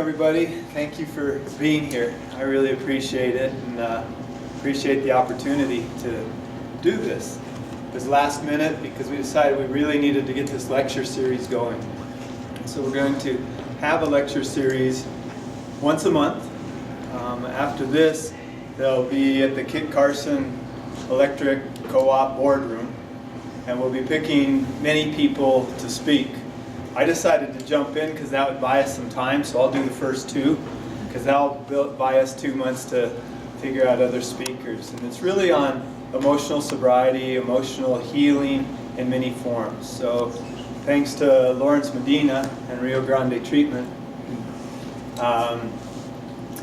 everybody. Thank you for being here. I really appreciate it and appreciate the opportunity to do this. It was last minute because we decided we really needed to get this lecture series going. So we're going to have a lecture series once a month. After this, they'll be at the Kit Carson Electric Co-op boardroom, and we'll be picking many people to speak. I decided to jump in because that would buy us some time, so I'll do the first two, because that'll buy us 2 months to figure out other speakers. And it's really on emotional sobriety, emotional healing in many forms. So thanks to Lawrence Medina and Rio Grande Treatment,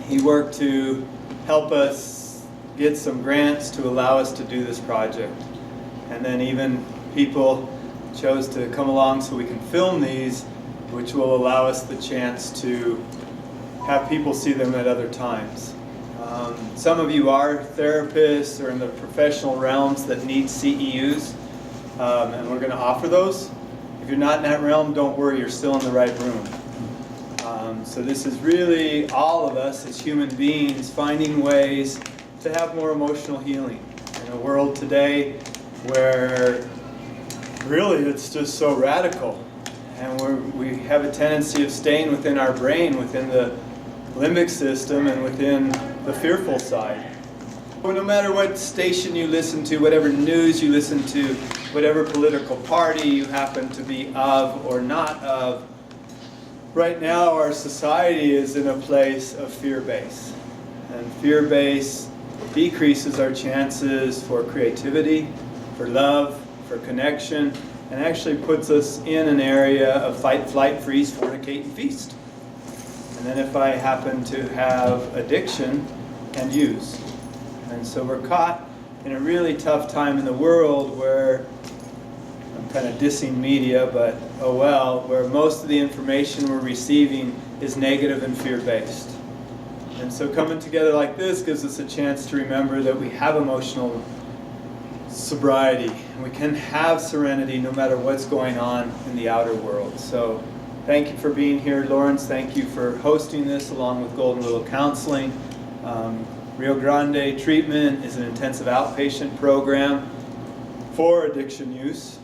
he worked to help us get some grants to allow us to do this project. And then even people chose to come along so we can film these, which will allow us the chance to have people see them at other times. Some of you are therapists or in the professional realms that need CEUs, and we're going to offer those. If you're not in that realm, don't worry, you're still in the right room. So this is really all of us as human beings finding ways to have more emotional healing in a world today where really it's just so radical, and we have a tendency of staying within our brain, within the limbic system and within the fearful side. Well, no matter what station you listen to, whatever news you listen to, whatever political party you happen to be of or not of, right now our society is in a place of fear-based. And fear-based decreases our chances for creativity, for love, for connection, and actually puts us in an area of fight, flight, freeze, fornicate, and feast. And then if I happen to have addiction, and use. And so we're caught in a really tough time in the world where, I'm kind of dissing media, but oh well, where most of the information we're receiving is negative and fear-based. And so coming together like this gives us a chance to remember that we have emotional sobriety. We can have serenity no matter what's going on in the outer world. So thank you for being here, Lawrence. Thank you for hosting this along with Golden Willow Counseling. Rio Grande Treatment is an intensive outpatient program for addiction use.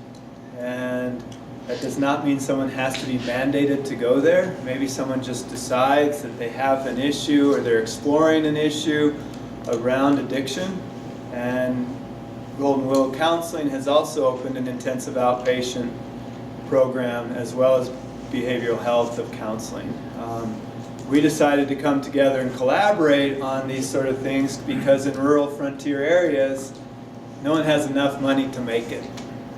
And that does not mean someone has to be mandated to go there. Maybe someone just decides that they have an issue or they're exploring an issue around addiction. And Golden Willow Counseling has also opened an intensive outpatient program as well as behavioral health of counseling. We decided to come together and collaborate on these sort of things because in rural frontier areas, no one has enough money to make it.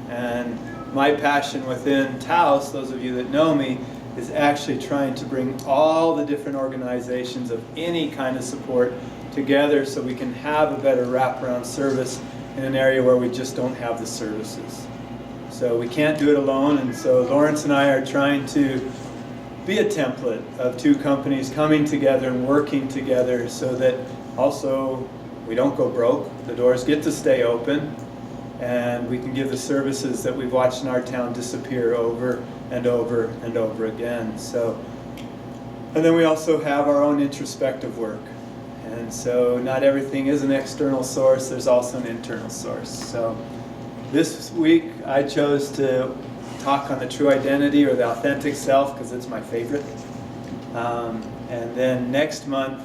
And my passion within Taos, those of you that know me, is actually trying to bring all the different organizations of any kind of support together so we can have a better wraparound service in an area where we just don't have the services. So we can't do it alone, and so Lawrence and I are trying to be a template of two companies coming together and working together so that also we don't go broke, the doors get to stay open, and we can give the services that we've watched in our town disappear over and over and over again. So, and then we also have our own introspective work. And so not everything is an external source, there's also an internal source. So this week I chose to talk on the true identity or the authentic self because it's my favorite. And then next month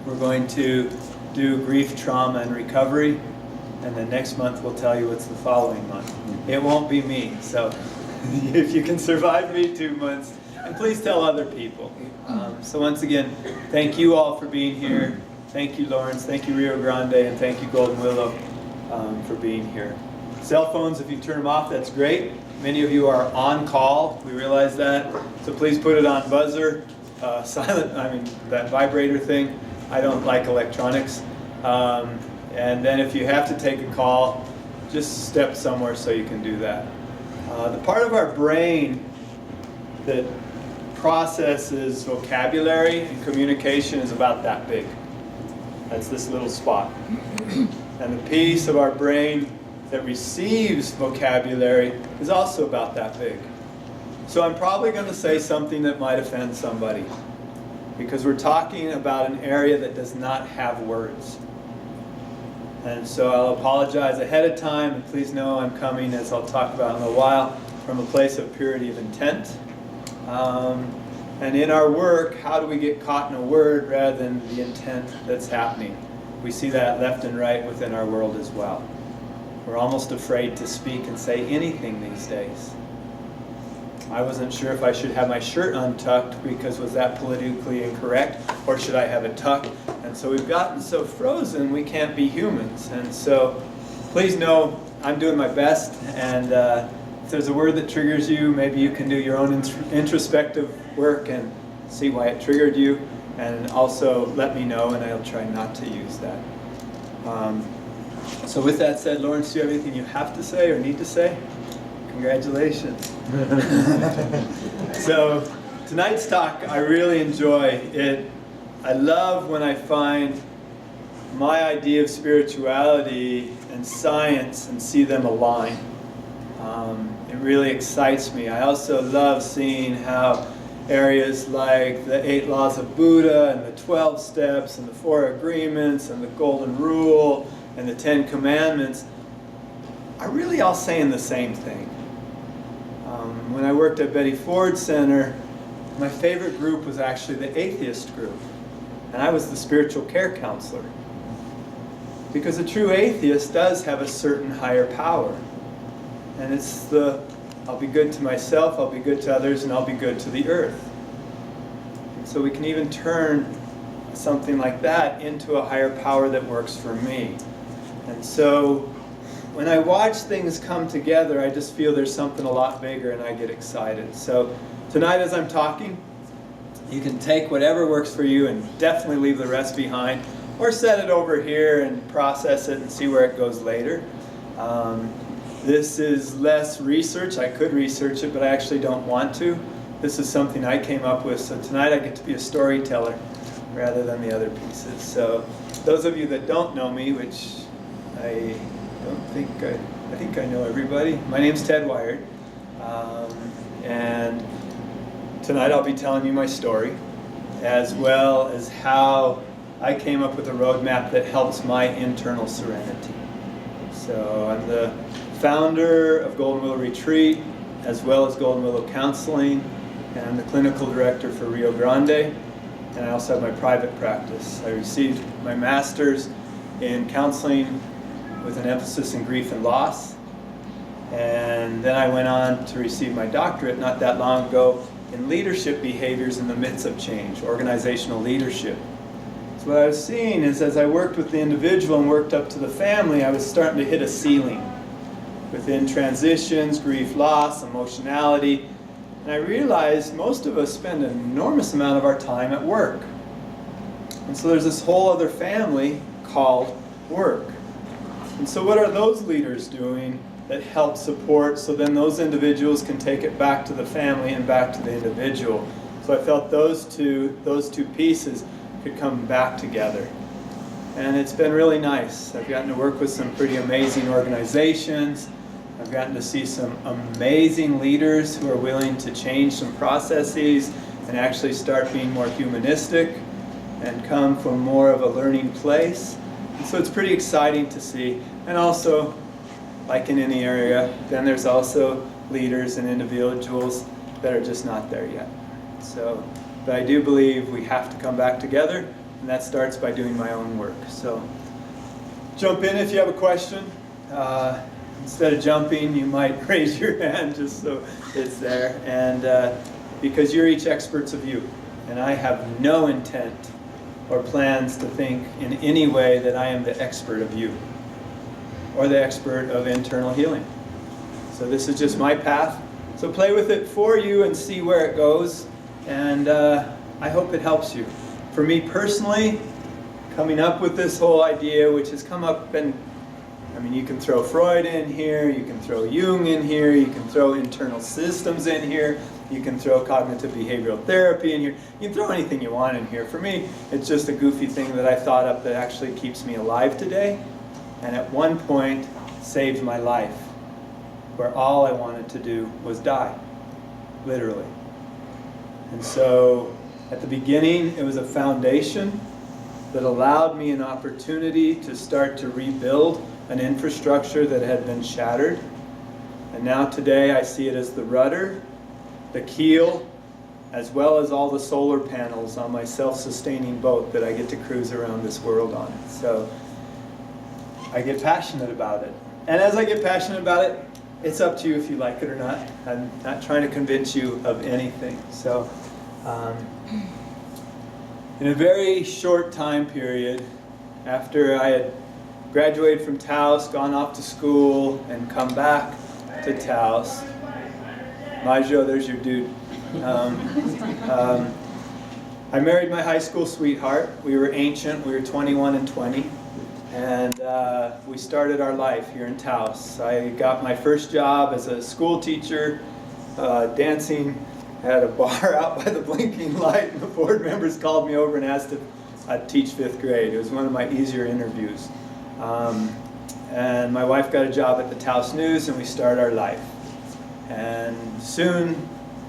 we're going to do grief, trauma, and recovery. And then next month we'll tell you what's the following month. It won't be me, so if you can survive me 2 months, and please tell other people. So once again, thank you all for being here. Thank you, Lawrence. Thank you, Rio Grande, and thank you, Golden Willow, for being here. Cell phones, if you turn them off, that's great. Many of you are on call. We realize that. So please put it on buzzer, silent, that vibrator thing. I don't like electronics. And then if you have to take a call, just step somewhere so you can do that. The part of our brain that processes vocabulary and communication is about that big. That's this little spot. And the piece of our brain that receives vocabulary is also about that big. So I'm probably going to say something that might offend somebody. because we're talking about an area that does not have words. And so I'll apologize ahead of time, and please know I'm coming, as I'll talk about in a little while, from a place of purity of intent. And in our work, how do we get caught in a word rather than the intent that's happening? We see that left and right within our world as well. We're almost afraid to speak and say anything these days. I wasn't sure if I should have my shirt untucked because was that politically incorrect, or should I have it tucked? And so we've gotten so frozen we can't be humans. And so please know I'm doing my best, and if there's a word that triggers you, maybe you can do your own introspective work and see why it triggered you, and also let me know, and I'll try not to use that. So with that said, Lawrence, do you have anything you have to say or need to say? Congratulations. So tonight's talk, I really enjoy it. I love when I find my idea of spirituality and science and see them align. It really excites me. I also love seeing how areas like the 8 laws of Buddha and the 12 steps and the 4 agreements and the golden rule and the 10 commandments are really all saying the same thing. When I worked at Betty Ford Center, my favorite group was actually the atheist group, and I was the spiritual care counselor. Because a true atheist does have a certain higher power, and it's the I'll be good to myself, I'll be good to others, and I'll be good to the earth. And so we can even turn something like that into a higher power that works for me. And so when I watch things come together, I just feel there's something a lot bigger, and I get excited. So tonight as I'm talking, you can take whatever works for you and definitely leave the rest behind, or set it over here and process it and see where it goes later. This is less research. I could research it, but I actually don't want to. This is something I came up with, so tonight I get to be a storyteller rather than the other pieces. So those of you that don't know me, which I think I know everybody. My name's Ted Wiard, and tonight I'll be telling you my story, as well as how I came up with a roadmap that helps my internal serenity. So I'm the founder of Golden Willow Retreat, as well as Golden Willow Counseling, and I'm the clinical director for Rio Grande, and I also have my private practice. I received my master's in counseling with an emphasis in grief and loss, and then I went on to receive my doctorate not that long ago in leadership behaviors in the midst of change, organizational leadership. So what I was seeing is, as I worked with the individual and worked up to the family, I was starting to hit a ceiling within transitions, grief, loss, emotionality, and I realized most of us spend an enormous amount of our time at work. And so there's this whole other family called work. And so what are those leaders doing that help support, so then those individuals can take it back to the family and back to the individual? So I felt those two pieces could come back together. And it's been really nice. I've gotten to work with some pretty amazing organizations. I've gotten to see some amazing leaders who are willing to change some processes and actually start being more humanistic and come from more of a learning place. And so it's pretty exciting to see. And also, like in any area, then there's also leaders and individuals that are just not there yet. So, but I do believe we have to come back together, and that starts by doing my own work. So jump in if you have a question. Instead of jumping, you might raise your hand just so it's there. And because you're each experts of you, and I have no intent or plans to think in any way that I am the expert of you or the expert of internal healing. So this is just my path. So play with it for you and see where it goes. And I hope it helps you. For me personally, coming up with this whole idea, which has come up, and I mean, you can throw Freud in here, you can throw Jung in here, you can throw internal systems in here, you can throw cognitive behavioral therapy in here, you can throw anything you want in here. For me, it's just a goofy thing that I thought up that actually keeps me alive today, and at one point saved my life, where all I wanted to do was die, literally. And so At the beginning, it was a foundation that allowed me an opportunity to start to rebuild an infrastructure that had been shattered. And now today I see it as the rudder, the keel, as well as all the solar panels on my self-sustaining boat that I get to cruise around this world on. So I get passionate about it. And as I get passionate about it, it's up to you if you like it or not. I'm not trying to convince you of anything. So in a very short time period, after I had graduated from Taos, gone off to school, and come back to Taos, Majo, there's your dude. I married my high school sweetheart. We were ancient. We were 21 and 20. And we started our life here in Taos. I got my first job as a school teacher, dancing at a bar out by the blinking light. And the board members called me over and asked if I'd teach 5th grade. It was one of my easier interviews. And my wife got a job at the Taos News, and we started our life. And soon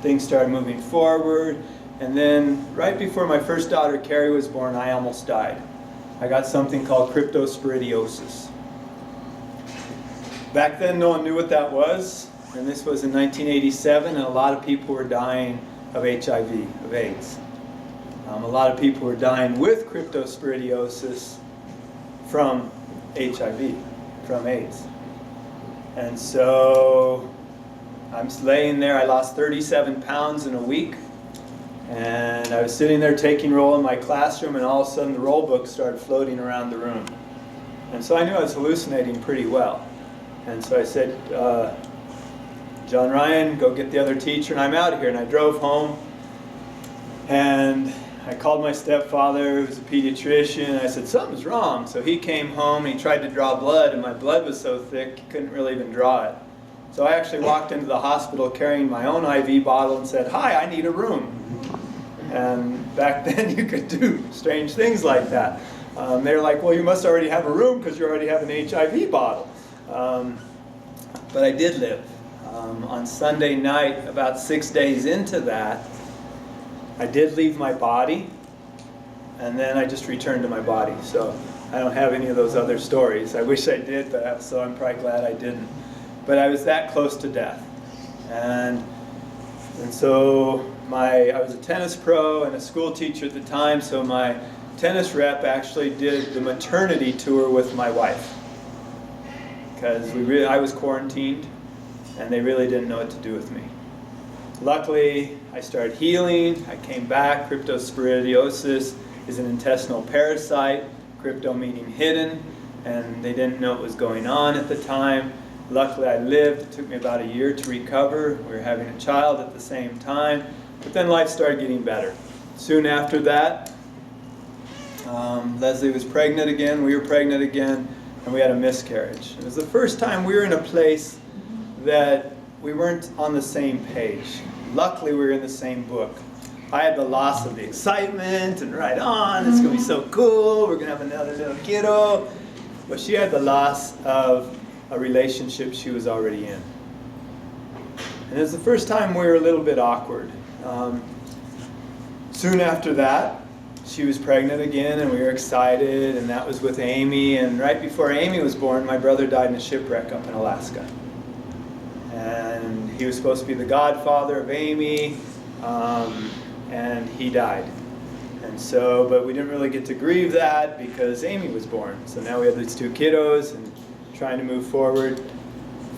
things started moving forward. And then right before my first daughter, Carrie, was born, I almost died. I got something called cryptosporidiosis. Back then, no one knew what that was. And this was in 1987, and a lot of people were dying of HIV, of AIDS. A lot of people were dying with cryptosporidiosis from HIV, from AIDS. And so I'm laying there. I lost 37 pounds in a week. And I was sitting there taking roll in my classroom, and all of a sudden the roll book started floating around the room. And so I knew I was hallucinating pretty well. And so I said, John Ryan, go get the other teacher, and I'm out of here. And I drove home, and I called my stepfather, who was a pediatrician, and I said, something's wrong. So he came home, and he tried to draw blood, and my blood was so thick, he couldn't really even draw it. So I actually walked into the hospital carrying my own IV bottle and said, hi, I need a room. And back then you could do strange things like that. They were like, well, you must already have a room because you already have an HIV bottle. But I did live. On Sunday night, about 6 days into that, I did leave my body, and then I just returned to my body. So I don't have any of those other stories. I wish I did, but so I'm probably glad I didn't. But I was that close to death. And so I was a tennis pro and a school teacher at the time, so my tennis rep actually did the maternity tour with my wife. Because I was quarantined, and they really didn't know what to do with me. Luckily, I started healing. I came back. Cryptosporidiosis is an intestinal parasite, crypto meaning hidden, and they didn't know what was going on at the time. Luckily, I lived. It took me about a year to recover. We were having a child at the same time, but then life started getting better. Soon after that, Leslie was pregnant again, we were pregnant again, and we had a miscarriage. It was the first time we were in a place that we weren't on the same page. Luckily, we were in the same book. I had the loss of the excitement and right on, it's going to be so cool, we're going to have another little kiddo. But she had the loss of a relationship she was already in. And it was the first time we were a little bit awkward. Soon after that, she was pregnant again, and we were excited, and that was with Amy. And right before Amy was born, my brother died in a shipwreck up in Alaska. And he was supposed to be the godfather of Amy, and he died. And so, but we didn't really get to grieve that because Amy was born. So now we have these 2 kiddos and trying to move forward.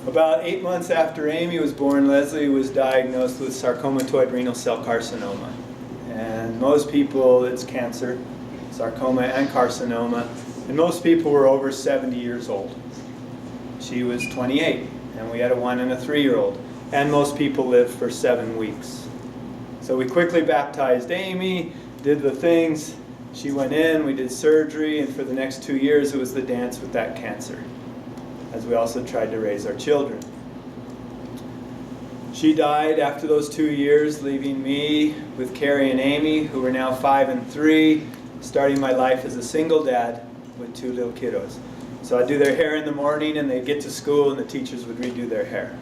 About 8 months after Amy was born, Leslie was diagnosed with sarcomatoid renal cell carcinoma. And most people, it's cancer, sarcoma and carcinoma, and most people were over 70 years old. She was 28, and we had a 1 and a 3-year-old, and most people lived for 7 weeks. So we quickly baptized Amy, did the things. She went in, we did surgery, and for the next 2 years it was the dance with that cancer, as we also tried to raise our children. She died after those 2 years, leaving me with Carrie and Amy, who were now 5 and 3, starting my life as a single dad with 2 little kiddos. So I'd do their hair in the morning, and they'd get to school, and the teachers would redo their hair.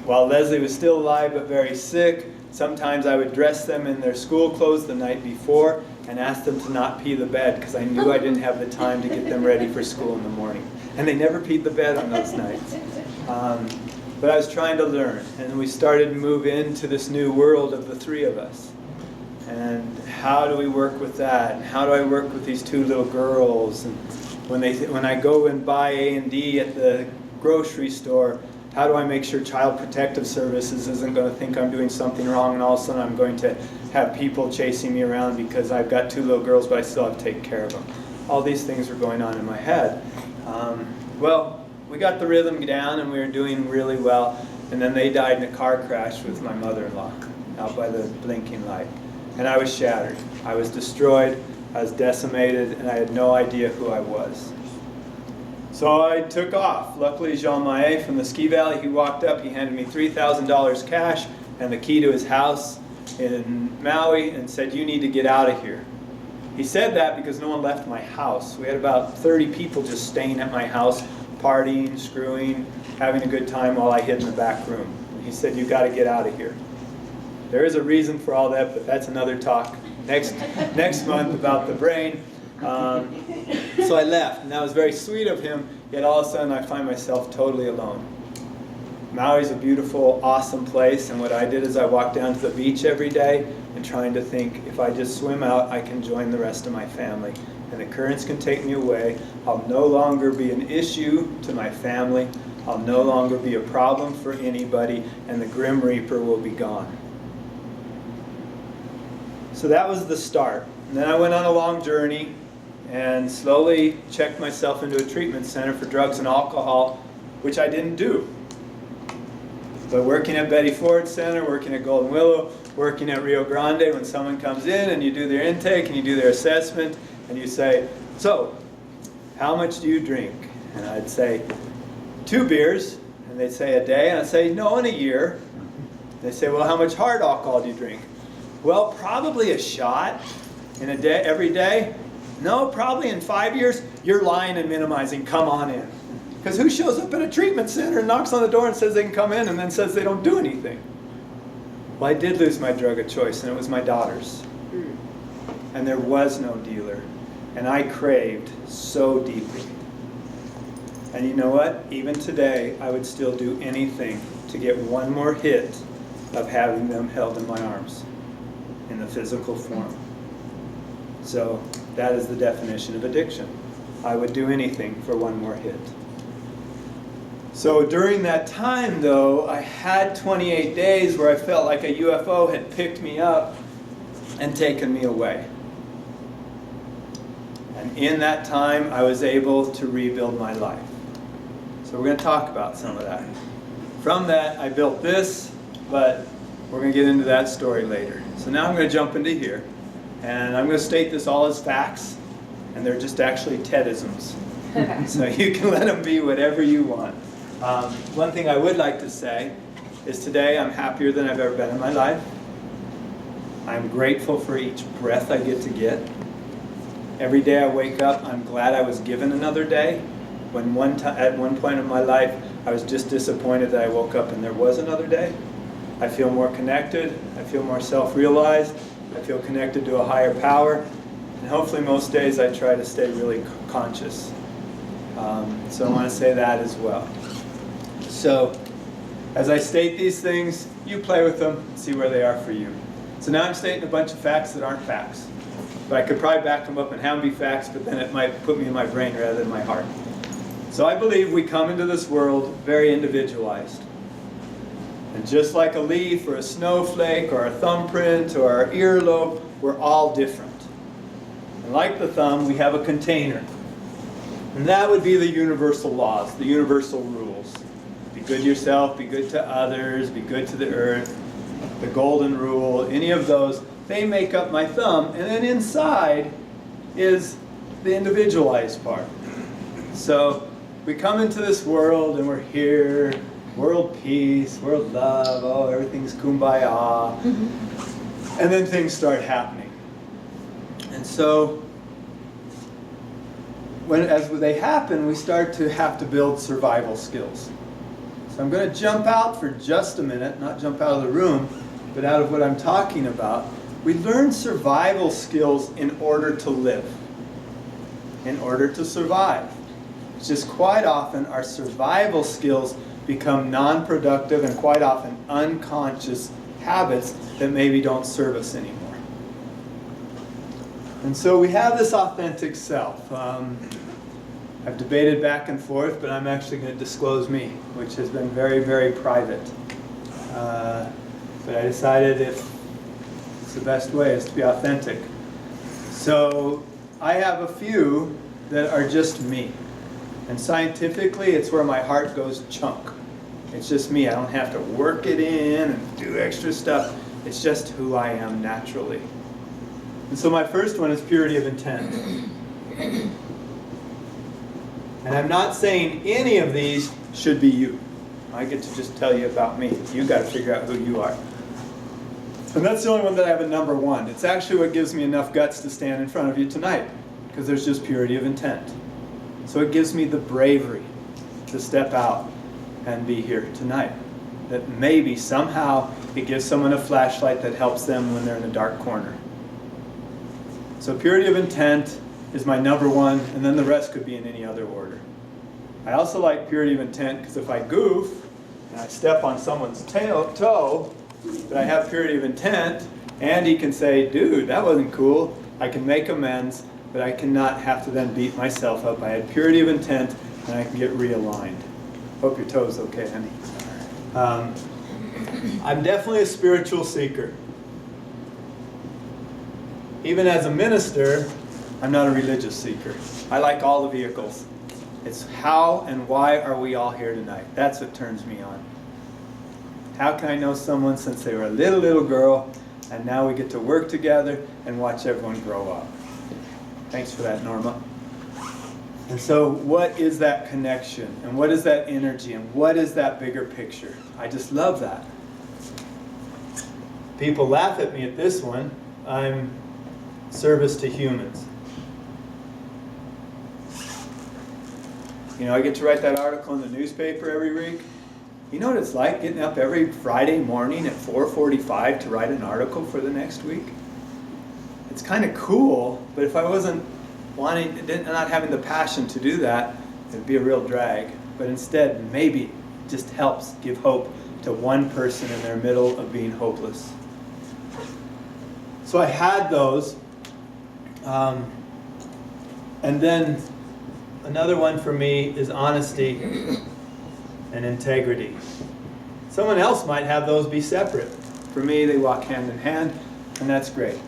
While Leslie was still alive but very sick, sometimes I would dress them in their school clothes the night before and ask them to not pee the bed because I knew I didn't have the time to get them ready for school in the morning. And they never peed the bed on those nights. But I was trying to learn, and we started to move into this new world of the three of us. And how do we work with that? And how do I work with these two little girls? And when I go and buy A&D at the grocery store, how do I make sure Child Protective Services isn't going to think I'm doing something wrong and all of a sudden I'm going to have people chasing me around because I've got two little girls but I still have to take care of them. All these things were going on in my head. Well, we got the rhythm down and we were doing really well, and then they died in a car crash with my mother-in-law out by the blinking light. And I was shattered. I was destroyed, I was decimated, and I had no idea who I was. So I took off. Luckily, Jean Maé from the ski valley, he walked up, he handed me $3,000 cash and the key to his house in Maui and said, "You need to get out of here." He said that because no one left my house. We had about 30 people just staying at my house, partying, screwing, having a good time while I hid in the back room. And he said, "You got to get out of here." There is a reason for all that, but that's another talk next month about the brain. So I left, and that was very sweet of him, yet all of a sudden I find myself totally alone. Maui's a beautiful, awesome place, and what I did is I walked down to the beach every day and trying to think, if I just swim out, I can join the rest of my family. And the currents can take me away. I'll no longer be an issue to my family. I'll no longer be a problem for anybody, and the Grim Reaper will be gone. So that was the start. And then I went on a long journey and slowly checked myself into a treatment center for drugs and alcohol, which I didn't do. But working at Betty Ford Center, working at Golden Willow, working at Rio Grande, when someone comes in and you do their intake and you do their assessment and you say, "So, how much do you drink?" And I'd say, 2 beers. And they'd say, "A day?" And I'd say, "No, in a year." They say, "Well, how much hard alcohol do you drink?" "Well, probably a shot in a day, every day." "No, probably in 5 years." "You're lying and minimizing. Come on in." Because who shows up at a treatment center and knocks on the door and says they can come in and then says they don't do anything? Well, I did lose my drug of choice, and it was my daughter's. And there was no dealer. And I craved so deeply. And you know what? Even today, I would still do anything to get one more hit of having them held in my arms in the physical form. So that is the definition of addiction. I would do anything for one more hit. So during that time, though, I had 28 days where I felt like a UFO had picked me up and taken me away. And in that time, I was able to rebuild my life. So we're going to talk about some of that. From that, I built this, but we're going to get into that story later. So now I'm going to jump into here, and I'm going to state this all as facts, and they're just actually Tedisms. So you can let them be whatever you want. One thing I would like to say is today I'm happier than I've ever been in my life. I'm grateful for each breath I get to get. Every day I wake up, I'm glad I was given another day. When at one point in my life, I was just disappointed that I woke up and there was another day. I feel more connected. I feel more self-realized. I feel connected to a higher power. And hopefully most days I try to stay really conscious. So I want to say that as well. So as I state these things, you play with them and see where they are for you. So now I'm stating a bunch of facts that aren't facts. But I could probably back them up and have them be facts, but then it might put me in my brain rather than my heart. So I believe we come into this world very individualized. And just like a leaf or a snowflake or a thumbprint or our earlobe, we're all different. And like the thumb, we have a container. And that would be the universal laws, the universal rules. Be good to yourself, be good to others, be good to the earth, the golden rule, any of those, they make up my thumb. And then inside is the individualized part. So we come into this world and we're here, world peace, world love, oh, everything's kumbaya. And then things start happening. And so as they happen, we start to have to build survival skills. So I'm going to jump out for just a minute, not jump out of the room, but out of what I'm talking about, we learn survival skills in order to live, in order to survive. It's just quite often our survival skills become non-productive and quite often unconscious habits that maybe don't serve us anymore. And so we have this authentic self. I've debated back and forth, but I'm actually going to disclose me, which has been very, very private. But I decided if it's the best way is to be authentic. So I have a few that are just me. And scientifically, it's where my heart goes chunk. It's just me. I don't have to work it in and do extra stuff. It's just who I am naturally. And so my first one is purity of intent. And I'm not saying any of these should be you. I get to just tell you about me. You got to figure out who you are. And that's the only one that I have at number one. It's actually what gives me enough guts to stand in front of you tonight, because there's just purity of intent. So it gives me the bravery to step out and be here tonight. That maybe somehow it gives someone a flashlight that helps them when they're in a dark corner. So purity of intent is my number one, and then the rest could be in any other order. I also like purity of intent because if I goof and I step on someone's toe, but I have purity of intent, Andy can say, dude, that wasn't cool. I can make amends, but I cannot have to then beat myself up. I had purity of intent, and I can get realigned. Hope your toe's okay, Andy. I'm definitely a spiritual seeker. Even as a minister, I'm not a religious seeker. I like all the vehicles. It's how and why are we all here tonight? That's what turns me on. How can I know someone since they were a little girl, and now we get to work together and watch everyone grow up? Thanks for that, Norma. And so what is that connection? And what is that energy? And what is that bigger picture? I just love that. People laugh at me at this one. I'm service to humans. You know, I get to write that article in the newspaper every week. You know what it's like getting up every Friday morning at 4:45 to write an article for the next week? It's kind of cool, but if I wasn't not having the passion to do that, it'd be a real drag. But instead, maybe it just helps give hope to one person in their middle of being hopeless. So I had those. And then another one for me is honesty and integrity. Someone else might have those be separate. For me, they walk hand in hand, and that's great.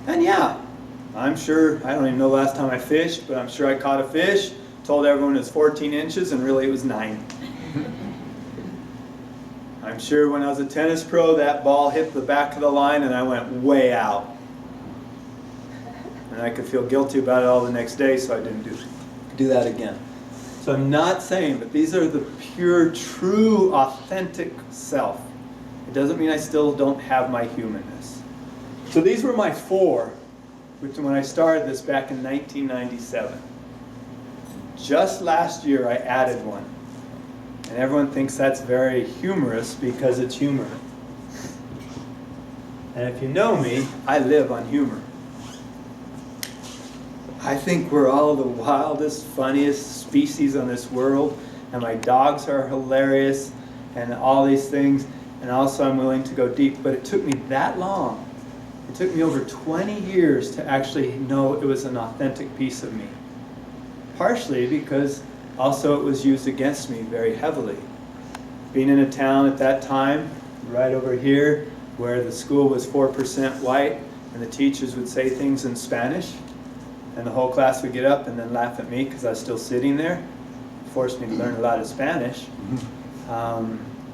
And yeah, I'm sure, I don't even know the last time I fished, but I'm sure I caught a fish, told everyone it was 14 inches, and really it was 9. I'm sure when I was a tennis pro, that ball hit the back of the line, and I went way out. And I could feel guilty about it all the next day, so I didn't do that again. So I'm not saying, but these are the pure, true, authentic self. It doesn't mean I still don't have my humanness. So these were my 4, which when I started this back in 1997. Just last year I added one. And everyone thinks that's very humorous because it's humor. And if you know me, I live on humor. I think we're all the wildest, funniest species on this world, and my dogs are hilarious, and all these things, and also I'm willing to go deep. But it took me that long. It took me over 20 years to actually know it was an authentic piece of me. Partially because also it was used against me very heavily. Being in a town at that time, right over here, where the school was 4% white, and the teachers would say things in Spanish, and the whole class would get up and then laugh at me because I was still sitting there. It forced me to learn a lot of Spanish.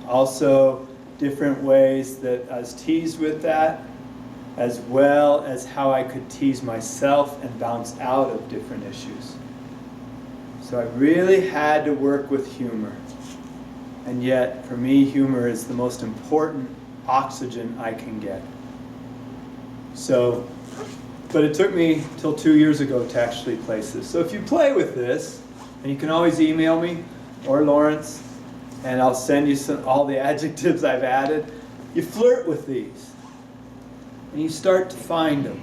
Also, different ways that I was teased with that, as well as how I could tease myself and bounce out of different issues. So I really had to work with humor. And yet, for me, humor is the most important oxygen I can get. So, but it took me till 2 years ago to actually place this. So if you play with this, and you can always email me or Lawrence, and I'll send you all the adjectives I've added. you flirt with these. And you start to find them.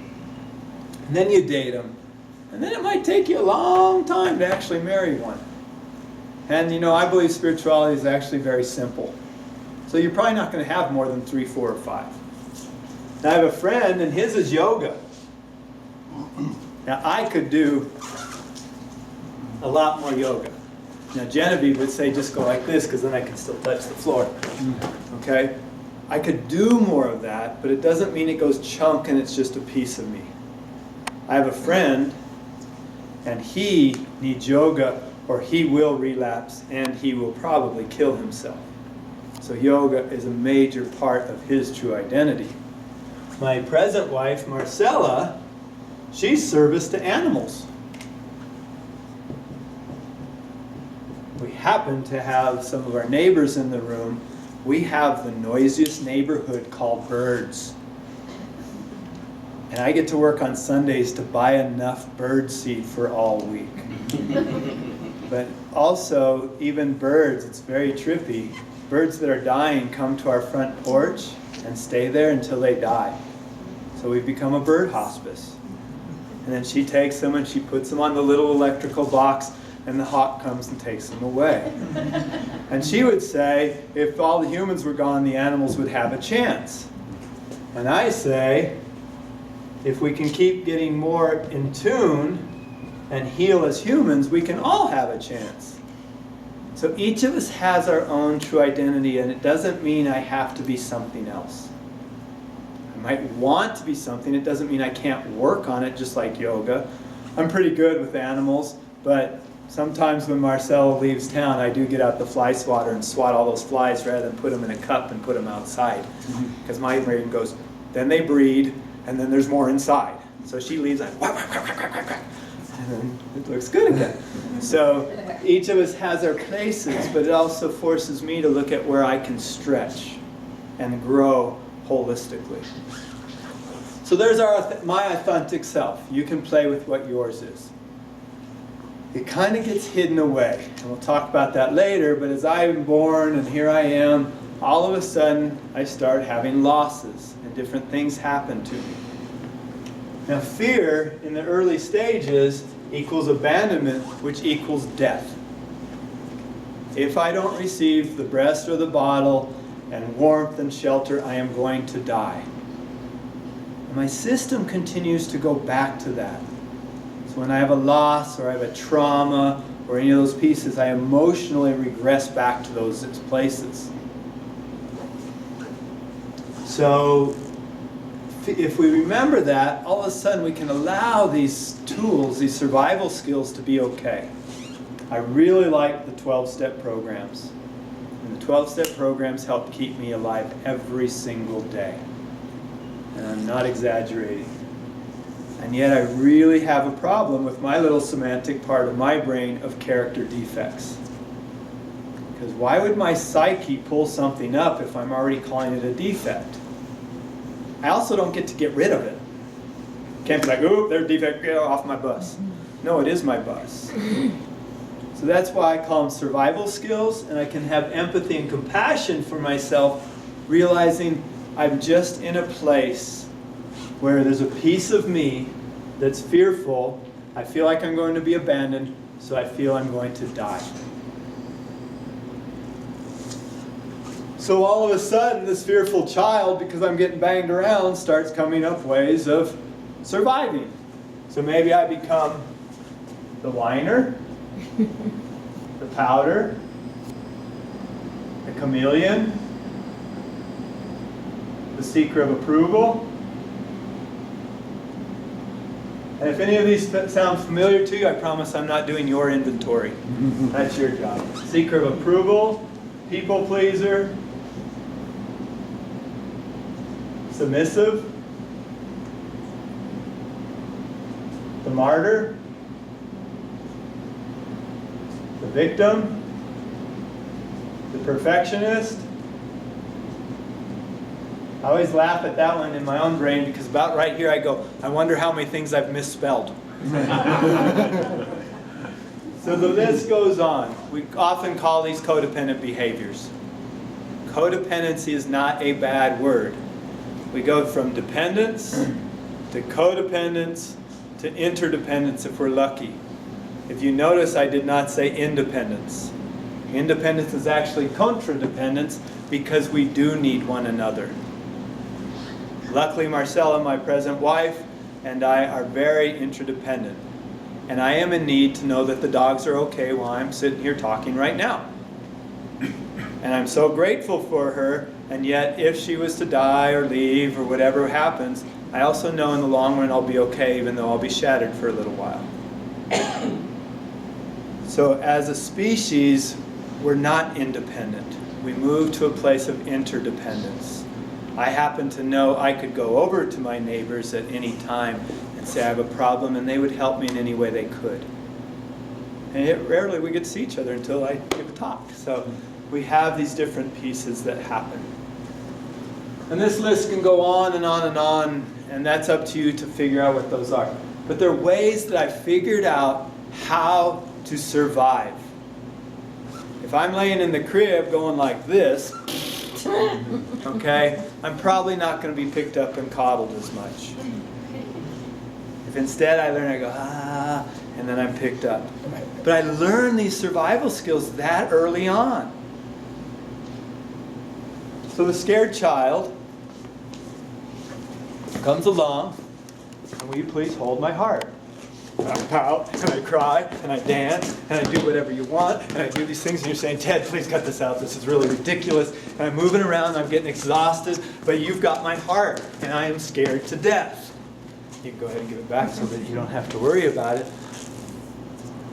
And then you date them. And then it might take you a long time to actually marry one. And you know, I believe spirituality is actually very simple. So you're probably not going to have more than 3, 4, or 5. Now I have a friend, and his is yoga. Now I could do a lot more yoga. Now Genevieve would say just go like this, because then I can still touch the floor. Okay? I could do more of that, but it doesn't mean it goes chunk and it's just a piece of me. I have a friend, and he needs yoga, or he will relapse, and he will probably kill himself. So yoga is a major part of his true identity. My present wife, Marcella, she's service to animals. We happen to have some of our neighbors in the room. We have the noisiest neighborhood called birds. And I get to work on Sundays to buy enough bird seed for all week. But also, even birds, it's very trippy. Birds that are dying come to our front porch and stay there until they die. So we've become a bird hospice. And then she takes them and she puts them on the little electrical box, and the hawk comes and takes them away. And she would say, if all the humans were gone, the animals would have a chance. And I say, if we can keep getting more in tune and heal as humans, we can all have a chance. So each of us has our own true identity, and it doesn't mean I have to be something else. I might want to be something. It doesn't mean I can't work on it, just like yoga. I'm pretty good with animals, but sometimes when Marcella leaves town, I do get out the fly swatter and swat all those flies rather than put them in a cup and put them outside. Because my brain goes, then they breed, and then there's more inside. So she leaves, and then it looks good again. So each of us has our places, but it also forces me to look at where I can stretch and grow holistically. So there's my authentic self. You can play with what yours is. It kind of gets hidden away, and we'll talk about that later, but as I'm born and here I am, all of a sudden I start having losses and different things happen to me. Now fear in the early stages equals abandonment, which equals death. If I don't receive the breast or the bottle and warmth and shelter, I am going to die. And my system continues to go back to that. So when I have a loss or I have a trauma or any of those pieces, I emotionally regress back to those places. So if we remember that, all of a sudden we can allow these tools, these survival skills to be okay. I really like the 12-step programs. And the 12-step programs help keep me alive every single day. And I'm not exaggerating. And yet I really have a problem with my little semantic part of my brain of character defects. Because why would my psyche pull something up if I'm already calling it a defect? I also don't get to get rid of it. Can't be like, ooh, there's a defect, get off my bus. No, it is my bus. So that's why I call them survival skills, and I can have empathy and compassion for myself, realizing I'm just in a place where there's a piece of me that's fearful. I feel like I'm going to be abandoned, so I feel I'm going to die. So all of a sudden, this fearful child, because I'm getting banged around, starts coming up ways of surviving. So maybe I become the whiner, the pouter, the chameleon, the seeker of approval. And if any of these sound familiar to you, I promise I'm not doing your inventory. That's your job. Seeker of approval, people pleaser, submissive, the martyr, the victim, the perfectionist. I always laugh at that one in my own brain because about right here I go, I wonder how many things I've misspelled. So the list goes on. We often call these codependent behaviors. Codependency is not a bad word. We go from dependence to codependence to interdependence if we're lucky. If you notice, I did not say independence. Independence is actually contradependence because we do need one another. Luckily, Marcella, my present wife, and I are very interdependent. And I am in need to know that the dogs are okay while I'm sitting here talking right now. And I'm so grateful for her, and yet if she was to die or leave or whatever happens, I also know in the long run I'll be okay, even though I'll be shattered for a little while. So as a species, we're not independent. We move to a place of interdependence. I happen to know I could go over to my neighbors at any time and say I have a problem, and they would help me in any way they could. And rarely we get to see each other until I give a talk. So we have these different pieces that happen. And this list can go on and on and on, and that's up to you to figure out what those are. But there are ways that I figured out how to survive. If I'm laying in the crib going like this, okay, I'm probably not going to be picked up and coddled as much. If instead I learn, I go, ah, and then I'm picked up. But I learned these survival skills that early on. So the scared child comes along, and will you please hold my heart? And I pout, and I cry, and I dance, and I do whatever you want, and I do these things, and you're saying, Ted, please cut this out, this is really ridiculous, and I'm moving around, I'm getting exhausted, but you've got my heart, and I am scared to death. You can go ahead and give it back so that you don't have to worry about it.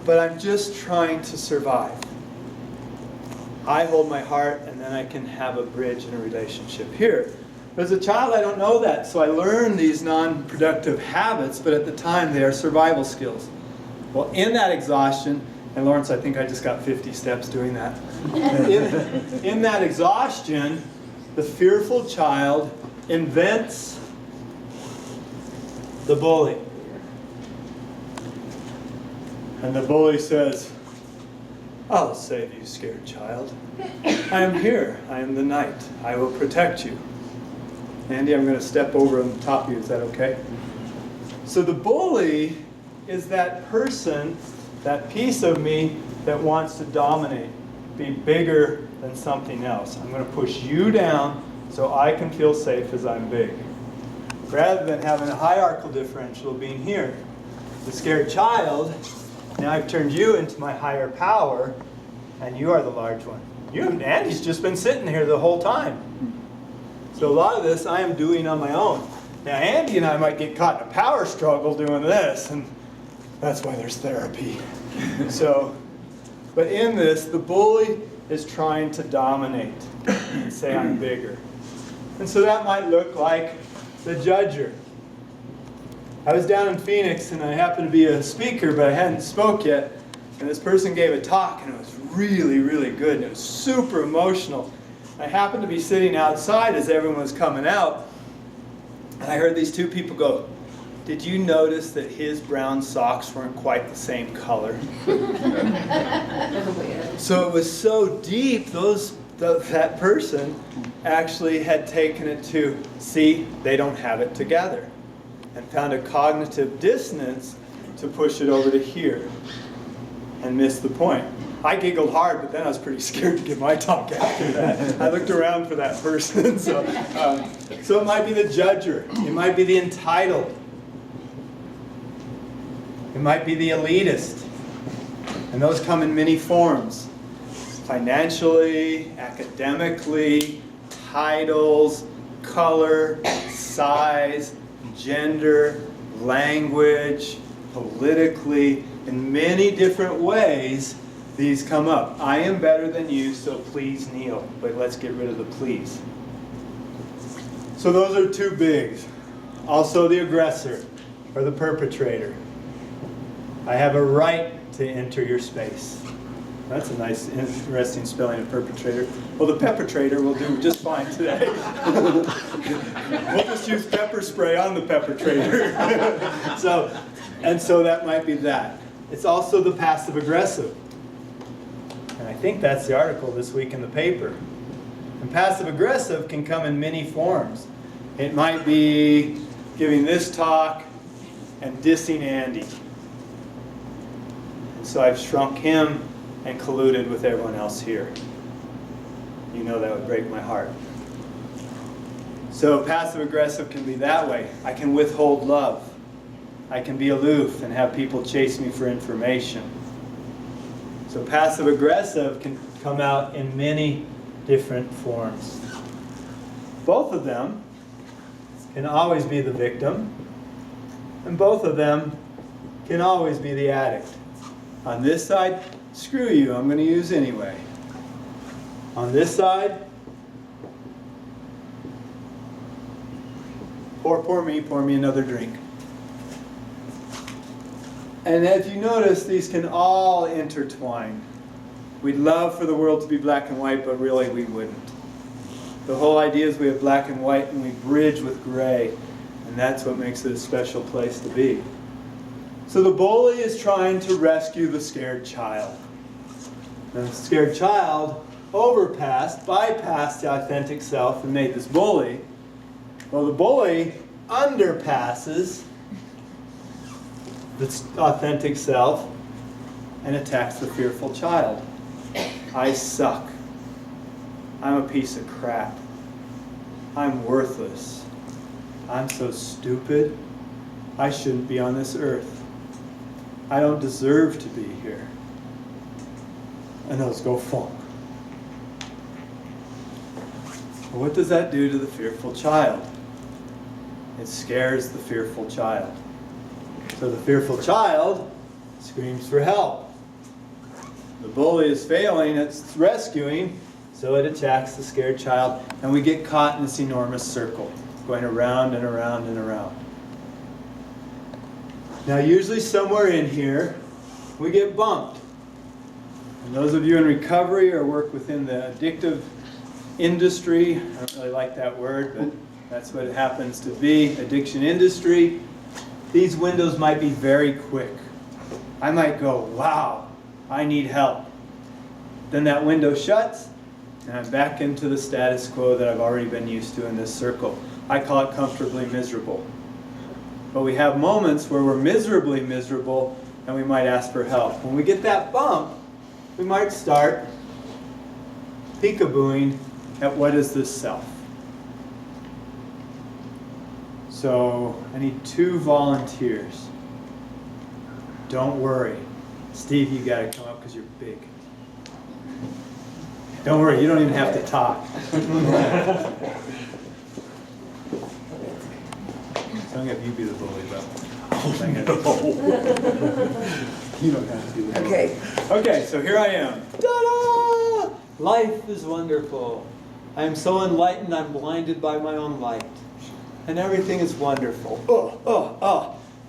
But I'm just trying to survive. I hold my heart, and then I can have a bridge in a relationship here. As a child, I don't know that, so I learned these non-productive habits, but at the time, they are survival skills. Well, in that exhaustion, and Lawrence, I think I just got 50 steps doing that. In that exhaustion, the fearful child invents the bully. And the bully says, I'll save you, scared child. I am here. I am the knight. I will protect you. Andy, I'm going to step over on top of you. Is that okay? So the bully is that person, that piece of me that wants to dominate, be bigger than something else. I'm going to push you down so I can feel safe as I'm big. Rather than having a hierarchical differential being here. The scared child, now I've turned you into my higher power, and you are the large one. You and Andy's just been sitting here the whole time. So a lot of this I am doing on my own. Now Andy and I might get caught in a power struggle doing this, and that's why there's therapy. But in this, the bully is trying to dominate and say I'm bigger. And so that might look like the judger. I was down in Phoenix, and I happened to be a speaker, but I hadn't spoke yet. And this person gave a talk, and it was really, really good, and it was super emotional. I happened to be sitting outside as everyone was coming out, and I heard these two people go, did you notice that his brown socks weren't quite the same color? So it was so deep, that person actually had taken it to, see, they don't have it together, and found a cognitive dissonance to push it over to here and miss the point. I giggled hard, but then I was pretty scared to give my talk after that. I looked around for that person. So it might be the judger. It might be the entitled. It might be the elitist. And those come in many forms. Financially, academically, titles, color, size, gender, language, politically, in many different ways. These come up. I am better than you, so please kneel. But let's get rid of the please. So those are two bigs. Also the aggressor, or the perpetrator. I have a right to enter your space. That's a nice, interesting spelling of perpetrator. Well, the perpetrator will do just fine today. We'll just use pepper spray on the perpetrator. So that might be that. It's also the passive aggressive. And I think that's the article this week in the paper. And passive-aggressive can come in many forms. It might be giving this talk and dissing Andy. So I've shrunk him and colluded with everyone else here. You know that would break my heart. So passive-aggressive can be that way. I can withhold love. I can be aloof and have people chase me for information. So passive-aggressive can come out in many different forms. Both of them can always be the victim, and both of them can always be the addict. On this side, screw you, I'm going to use anyway. On this side, pour me another drink. And as you notice, these can all intertwine. We'd love for the world to be black and white, but really we wouldn't. The whole idea is we have black and white and we bridge with gray, and that's what makes it a special place to be. So the bully is trying to rescue the scared child. And the scared child bypassed the authentic self and made this bully. Well, the bully underpasses the authentic self and attacks the fearful child. I suck. I'm a piece of crap. I'm worthless. I'm so stupid. I shouldn't be on this earth. I don't deserve to be here. And those go funk. What does that do to the fearful child? It scares the fearful child. So the fearful child screams for help. The bully is failing at rescuing, so it attacks the scared child, and we get caught in this enormous circle, going around and around and around. Now usually somewhere in here, we get bumped. And those of you in recovery or work within the addictive industry, I don't really like that word, but that's what it happens to be, addiction industry. These windows might be very quick. I might go, wow, I need help. Then that window shuts, and I'm back into the status quo that I've already been used to in this circle. I call it comfortably miserable. But we have moments where we're miserably miserable, and we might ask for help. When we get that bump, we might start peekabooing at what is this self. So I need 2 volunteers. Don't worry. Steve, you got to come up because you're big. Don't worry, you don't even have to talk. So I'm going to have you be the bully, though. You don't have to do that. Okay. Okay, so here I am. Ta-da! Life is wonderful. I am so enlightened, I'm blinded by my own light. And everything is wonderful.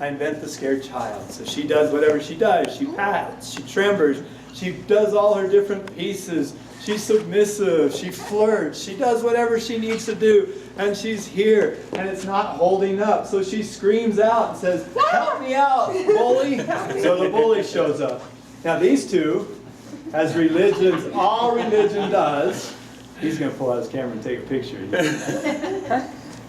I invent the scared child. So she does whatever she does. She pats, she trembles, she does all her different pieces. She's submissive, she flirts, she does whatever she needs to do. And she's here, and it's not holding up. So she screams out and says, help me out, bully. So the bully shows up. Now these two, as religions, all religion does, he's going to pull out his camera and take a picture.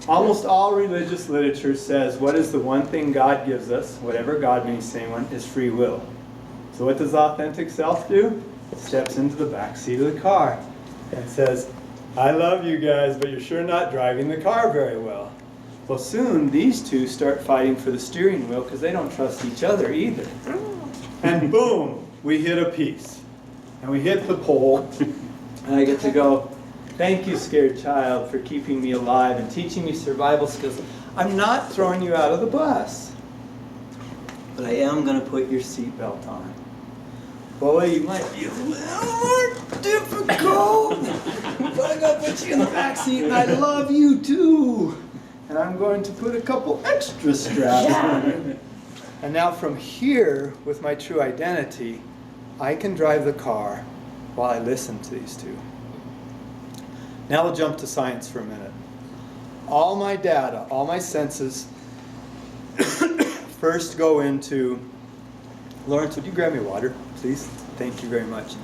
Almost all religious literature says what is the one thing God gives us, whatever God means saying one, is free will. So what does authentic self do? It steps into the back seat of the car and says, I love you guys, but you're sure not driving the car very well. Well, soon these two start fighting for the steering wheel because they don't trust each other either. And boom, we hit a piece. And we hit the pole, and I get to go, thank you, scared child, for keeping me alive and teaching me survival skills. I'm not throwing you out of the bus, but I am going to put your seatbelt on. Boy, you might be a little more difficult, but I'm going to put you in the back seat, and I love you too. And I'm going to put a couple extra straps on. And now from here, with my true identity, I can drive the car while I listen to these two. Now we'll jump to science for a minute. All my data, all my senses first go into... Lawrence, would you grab me water, please? Thank you very much.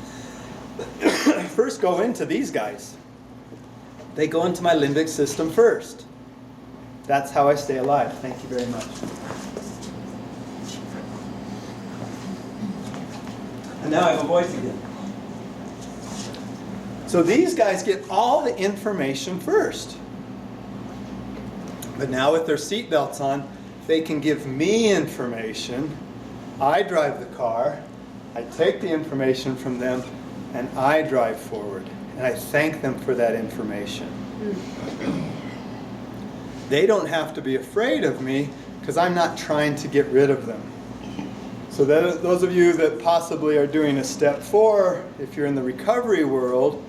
First go into these guys. they go into my limbic system first. That's how I stay alive. Thank you very much. And now I have a voice again. So these guys get all the information first. But now with their seatbelts on, they can give me information. I drive the car. I take the information from them, and I drive forward. And I thank them for that information. They don't have to be afraid of me because I'm not trying to get rid of them. So that, those of you that possibly are doing a step 4, if you're in the recovery world,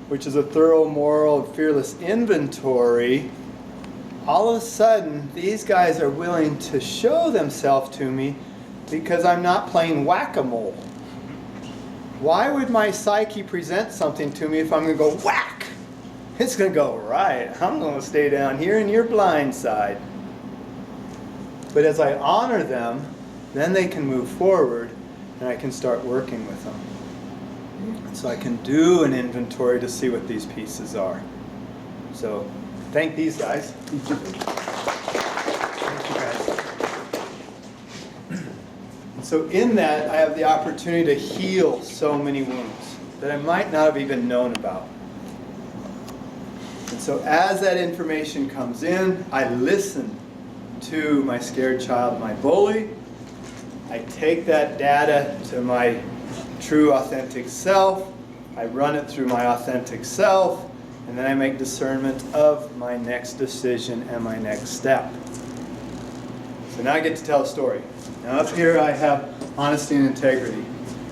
which is a thorough, moral, fearless inventory, all of a sudden these guys are willing to show themselves to me because I'm not playing whack-a-mole. Why would my psyche present something to me if I'm going to go whack? It's going to go right. I'm going to stay down here in your blind side. But as I honor them, then they can move forward and I can start working with them. And so I can do an inventory to see what these pieces are. So thank these guys. Thank you guys. So in that, I have the opportunity to heal so many wounds that I might not have even known about. And so as that information comes in, I listen to my scared child, my bully. I take that data to my true authentic self. I run it through my authentic self, and then I make discernment of my next decision and my next step. So now I get to tell a story. Now up here I have honesty and integrity.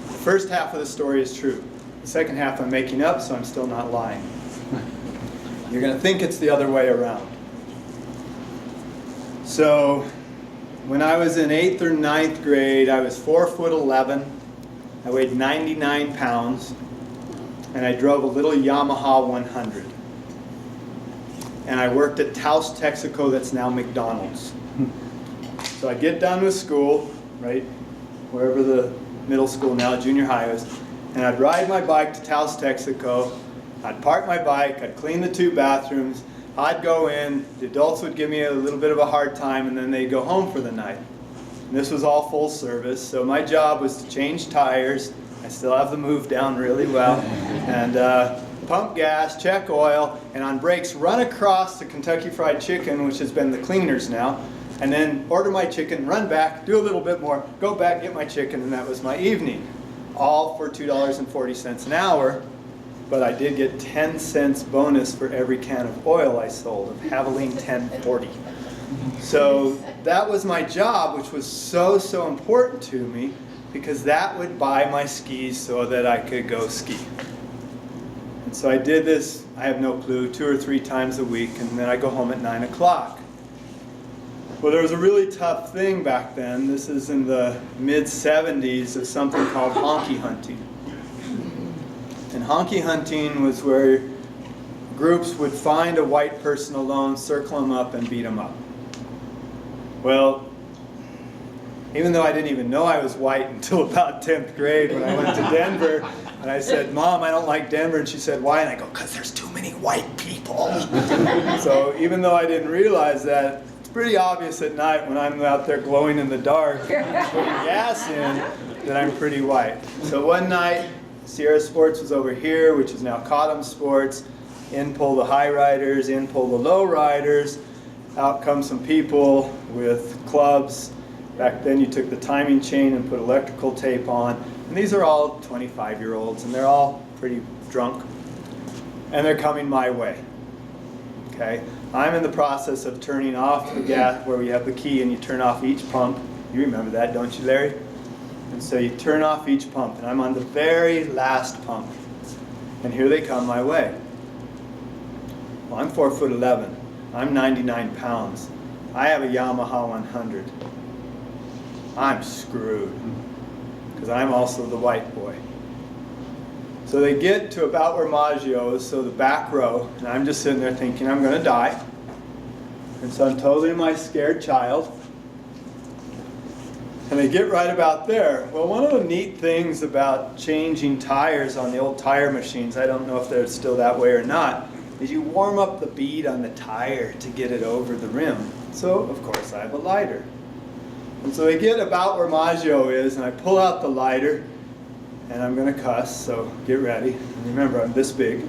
The first half of the story is true. The second half I'm making up, so I'm still not lying. You're going to think it's the other way around. So when I was in 8th or 9th grade, I was 4'11". I weighed 99 pounds, and I drove a little Yamaha 100. And I worked at Taos, Texaco, that's now McDonald's. So I'd get done with school, right, wherever the middle school now, junior high is, and I'd ride my bike to Taos, Texaco. I'd park my bike, I'd clean the 2 bathrooms, I'd go in, the adults would give me a little bit of a hard time, and then they'd go home for the night. And this was all full service, so my job was to change tires. I still have the move down really well. And pump gas, check oil, and on breaks run across to Kentucky Fried Chicken, which has been the cleaners now, and then order my chicken, run back, do a little bit more, go back, get my chicken, and that was my evening. All for $2.40 an hour, but I did get 10 cents bonus for every can of oil I sold, of Havoline 1040. So that was my job, which was so, so important to me, because that would buy my skis so that I could go ski. And so I did this, I have no clue, 2 or 3 times a week, and then I go home at 9 o'clock. Well, there was a really tough thing back then. This is in the mid-70s of something called honky hunting. And honky hunting was where groups would find a white person alone, circle him up, and beat him up. Well, even though I didn't even know I was white until about 10th grade when I went to Denver, and I said, "Mom, I don't like Denver," and she said, "Why?" And I go, "'Cause there's too many white people." So even though I didn't realize that, it's pretty obvious at night when I'm out there glowing in the dark, putting gas in, that I'm pretty white. So one night, Sierra Sports was over here, which is now Cottom Sports. In pull the high riders, in pull the low riders. Out come some people with clubs. Back then you took the timing chain and put electrical tape on. And these are all 25-year-olds, and they're all pretty drunk. And they're coming my way. Okay? I'm in the process of turning off the gas, where we have the key and you turn off each pump. You remember that, don't you, Larry? And so you turn off each pump, and I'm on the very last pump. And here they come my way. Well, I'm 4'11". I'm 99 pounds. I have a Yamaha 100. I'm screwed, because I'm also the white boy. So they get to about where Maggio is, so the back row, and I'm just sitting there thinking I'm going to die. And so I'm totally my scared child. And they get right about there. Well, one of the neat things about changing tires on the old tire machines, I don't know if they're still that way or not, is you warm up the bead on the tire to get it over the rim. So, of course, I have a lighter. And so I get about where Maggio is, and I pull out the lighter, and I'm going to cuss, so get ready. And remember, I'm this big,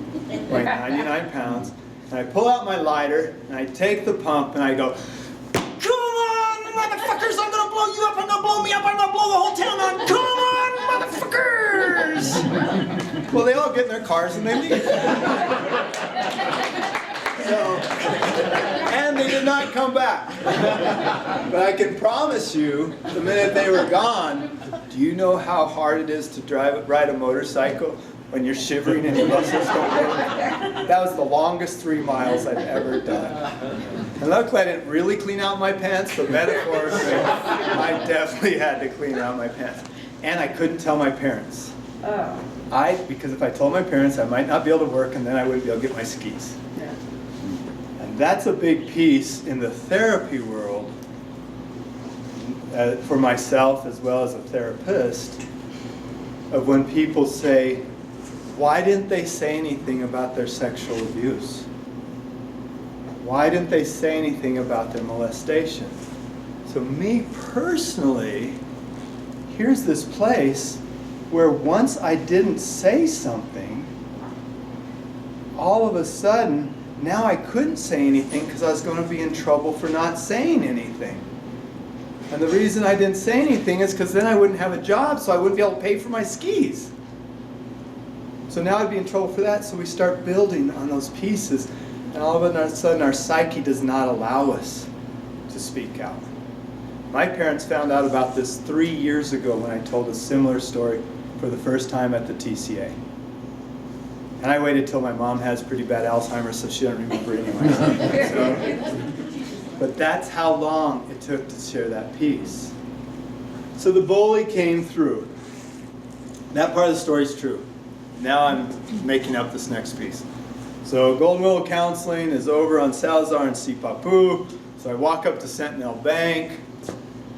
like 99 pounds. And I pull out my lighter, and I take the pump, and I go, "Come on, motherfuckers, I'm going to blow you up, I'm going to blow me up, I'm going to blow the whole town up. Come on, motherfuckers!" Well, they all get in their cars, and they leave. And they did not come back. But I can promise you, the minute they were gone, do you know how hard it is to ride a motorcycle when you're shivering and your muscles don't work? That was the longest 3 miles I've ever done. And luckily I didn't really clean out my pants, but metaphorically, I definitely had to clean out my pants. And I couldn't tell my parents. Because if I told my parents, I might not be able to work, and then I wouldn't be able to get my skis. That's a big piece in the therapy world for myself as well as a therapist, of when people say, why didn't they say anything about their sexual abuse? Why didn't they say anything about their molestation? So me personally, here's this place where once I didn't say something, all of a sudden, now I couldn't say anything because I was going to be in trouble for not saying anything. And the reason I didn't say anything is because then I wouldn't have a job, so I wouldn't be able to pay for my skis. So now I'd be in trouble for that, so we start building on those pieces, and all of a sudden our psyche does not allow us to speak out. My parents found out about this 3 years ago when I told a similar story for the first time at the TCA. And I waited till my mom has pretty bad Alzheimer's, so she doesn't remember anyway. But that's how long it took to share that piece. So the bully came through. That part of the story is true. Now I'm making up this next piece. So Golden Willow Counseling is over on Salazar and Sipapu. So I walk up to Sentinel Bank.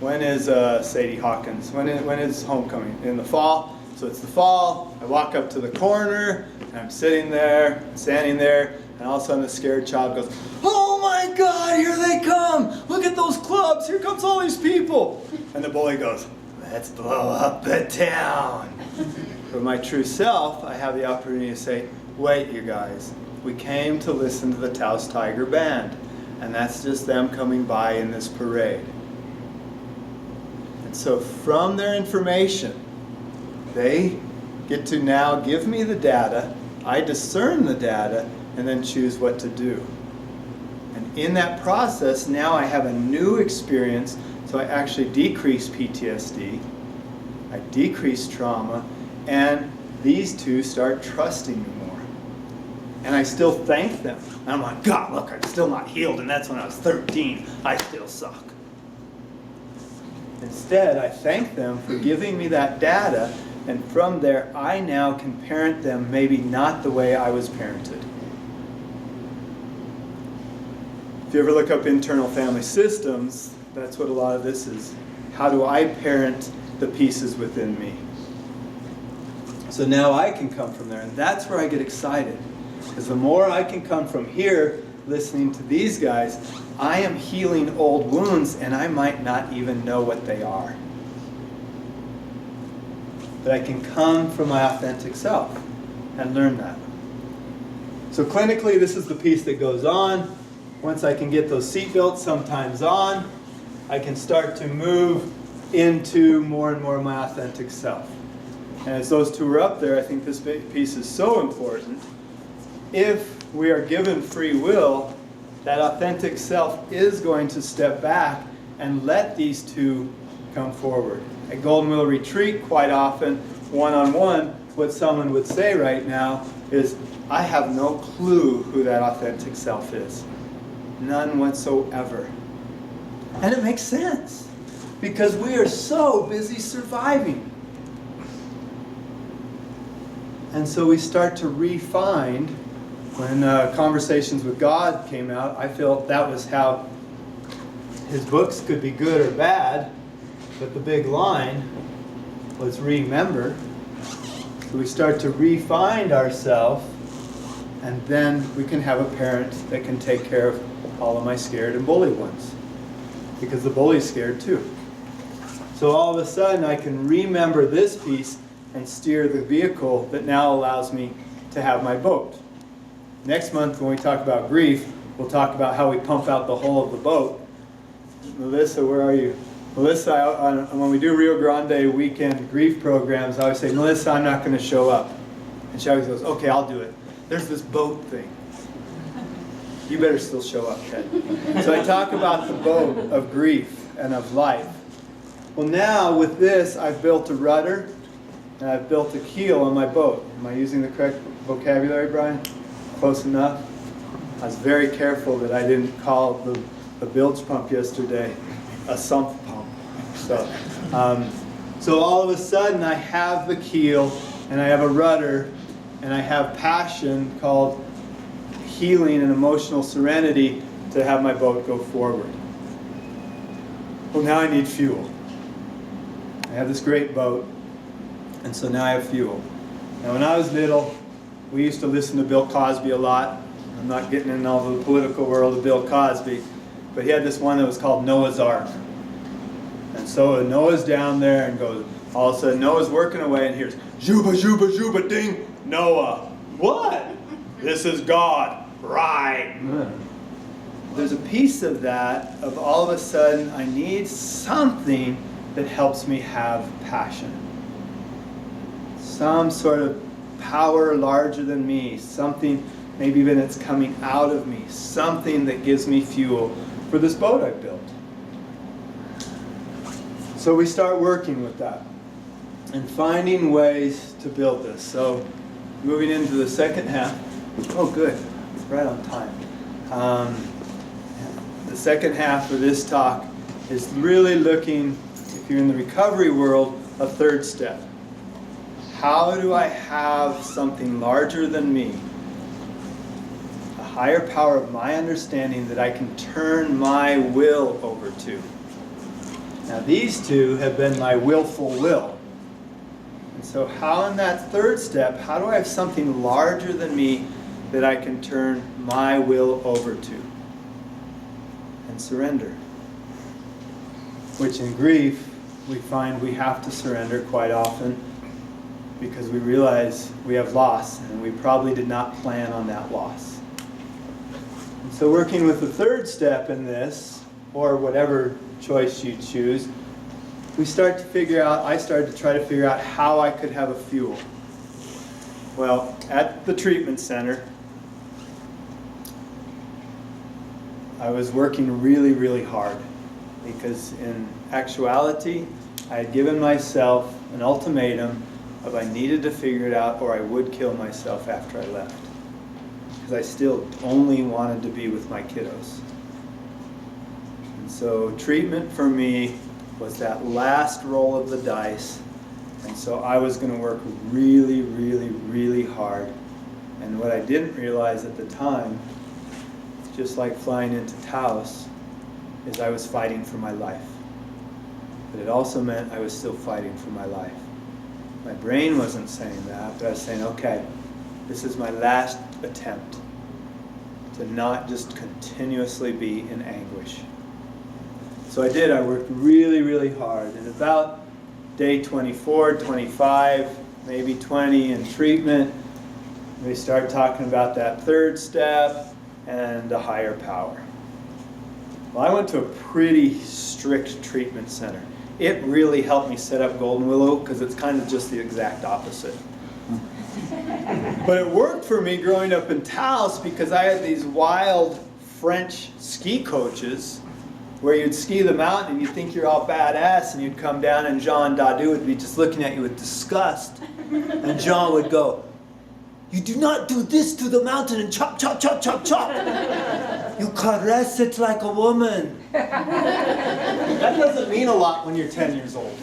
When is Sadie Hawkins? When is homecoming? In the fall. So it's the fall. I walk up to the corner, and I'm sitting there, standing there, and all of a sudden the scared child goes, "Oh my God, here they come! Look at those clubs! Here comes all these people!" And the bully goes, "Let's blow up the town." For my true self, I have the opportunity to say, "Wait, you guys, we came to listen to the Taos Tiger Band, and that's just them coming by in this parade." And so from their information, they get to now give me the data, I discern the data, and then choose what to do. And in that process, now I have a new experience, so I actually decrease PTSD, I decrease trauma, and these two start trusting me more. And I still thank them. And I'm like, "God, look, I'm still not healed, and that's when I was 13. I still suck." Instead, I thank them for giving me that data, and from there, I now can parent them maybe not the way I was parented. If you ever look up internal family systems, that's what a lot of this is. How do I parent the pieces within me? So now I can come from there, and that's where I get excited. Because the more I can come from here, listening to these guys, I am healing old wounds, and I might not even know what they are. But I can come from my authentic self and learn that. So clinically, this is the piece that goes on. Once I can get those seatbelts sometimes on, I can start to move into more and more of my authentic self. And as those two are up there, I think this piece is so important. If we are given free will, that authentic self is going to step back and let these two come forward. At Golden Willow Retreat, quite often, one-on-one, what someone would say right now is, "I have no clue who that authentic self is." None whatsoever. And it makes sense, because we are so busy surviving. And so we start to refine. When Conversations with God came out, I felt that was how his books could be good or bad, but the big line was remember. So we start to refine ourselves and then we can have a parent that can take care of all of my scared and bullied ones. Because the bully's scared too. So all of a sudden I can remember this piece and steer the vehicle that now allows me to have my boat. Next month when we talk about grief, we'll talk about how we pump out the whole of the boat. Melissa, where are you? Melissa, when we do Rio Grande weekend grief programs, I always say, Melissa, I'm not going to show up. And she always goes, okay, I'll do it. There's this boat thing. You better still show up, Ted. So I talk about the boat of grief and of life. Well, now with this, I've built a rudder and I've built a keel on my boat. Am I using the correct vocabulary, Brian? Close enough? I was very careful that I didn't call the bilge pump yesterday a sump pump. So all of a sudden I have the keel and I have a rudder and I have passion called healing and emotional serenity to have my boat go forward. Well, now I need fuel. I have this great boat, and so now I have fuel. Now when I was little, we used to listen to Bill Cosby a lot. I'm not getting into all the political world of Bill Cosby, but he had this one that was called Noah's Ark. And so Noah's down there and goes, all of a sudden Noah's working away and hears, Juba, Juba, Juba, ding, Noah. What? This is God. Right. There's a piece of that, of all of a sudden I need something that helps me have passion. Some sort of power larger than me, something maybe even it's coming out of me, something that gives me fuel for this boat I built. So we start working with that and finding ways to build this. So moving into the second half. Oh good, right on time. The second half of this talk is really looking, if you're in the recovery world, a third step. How do I have something larger than me, a higher power of my understanding that I can turn my will over to? Now these two have been my willful will. And so how in that third step, how do I have something larger than me that I can turn my will over to and surrender? Which in grief, we find we have to surrender quite often because we realize we have loss and we probably did not plan on that loss. And so working with the third step in this, or whatever choice you choose, we start to figure out, I started to try to figure out how I could have a fuel. Well, at the treatment center, I was working really, really hard because in actuality, I had given myself an ultimatum of I needed to figure it out or I would kill myself after I left. Because I still only wanted to be with my kiddos. And so treatment for me was that last roll of the dice. And so I was going to work really, really, really hard. And what I didn't realize at the time, just like flying into Taos, is I was fighting for my life. But it also meant I was still fighting for my life. My brain wasn't saying that, but I was saying, okay, this is my last attempt to not just continuously be in anguish. So I did. I worked really, really hard. And about day 24, 25, maybe 20 in treatment, we start talking about that third step and a higher power. Well, I went to a pretty strict treatment center. It really helped me set up Golden Willow because it's kind of just the exact opposite. But it worked for me growing up in Taos because I had these wild French ski coaches where you'd ski the mountain and you'd think you're all badass and you'd come down and Jean Dadu would be just looking at you with disgust. And Jean would go, "You do not do this to the mountain and chop, chop, chop, chop, chop. You caress it like a woman." That doesn't mean a lot when you're 10 years old.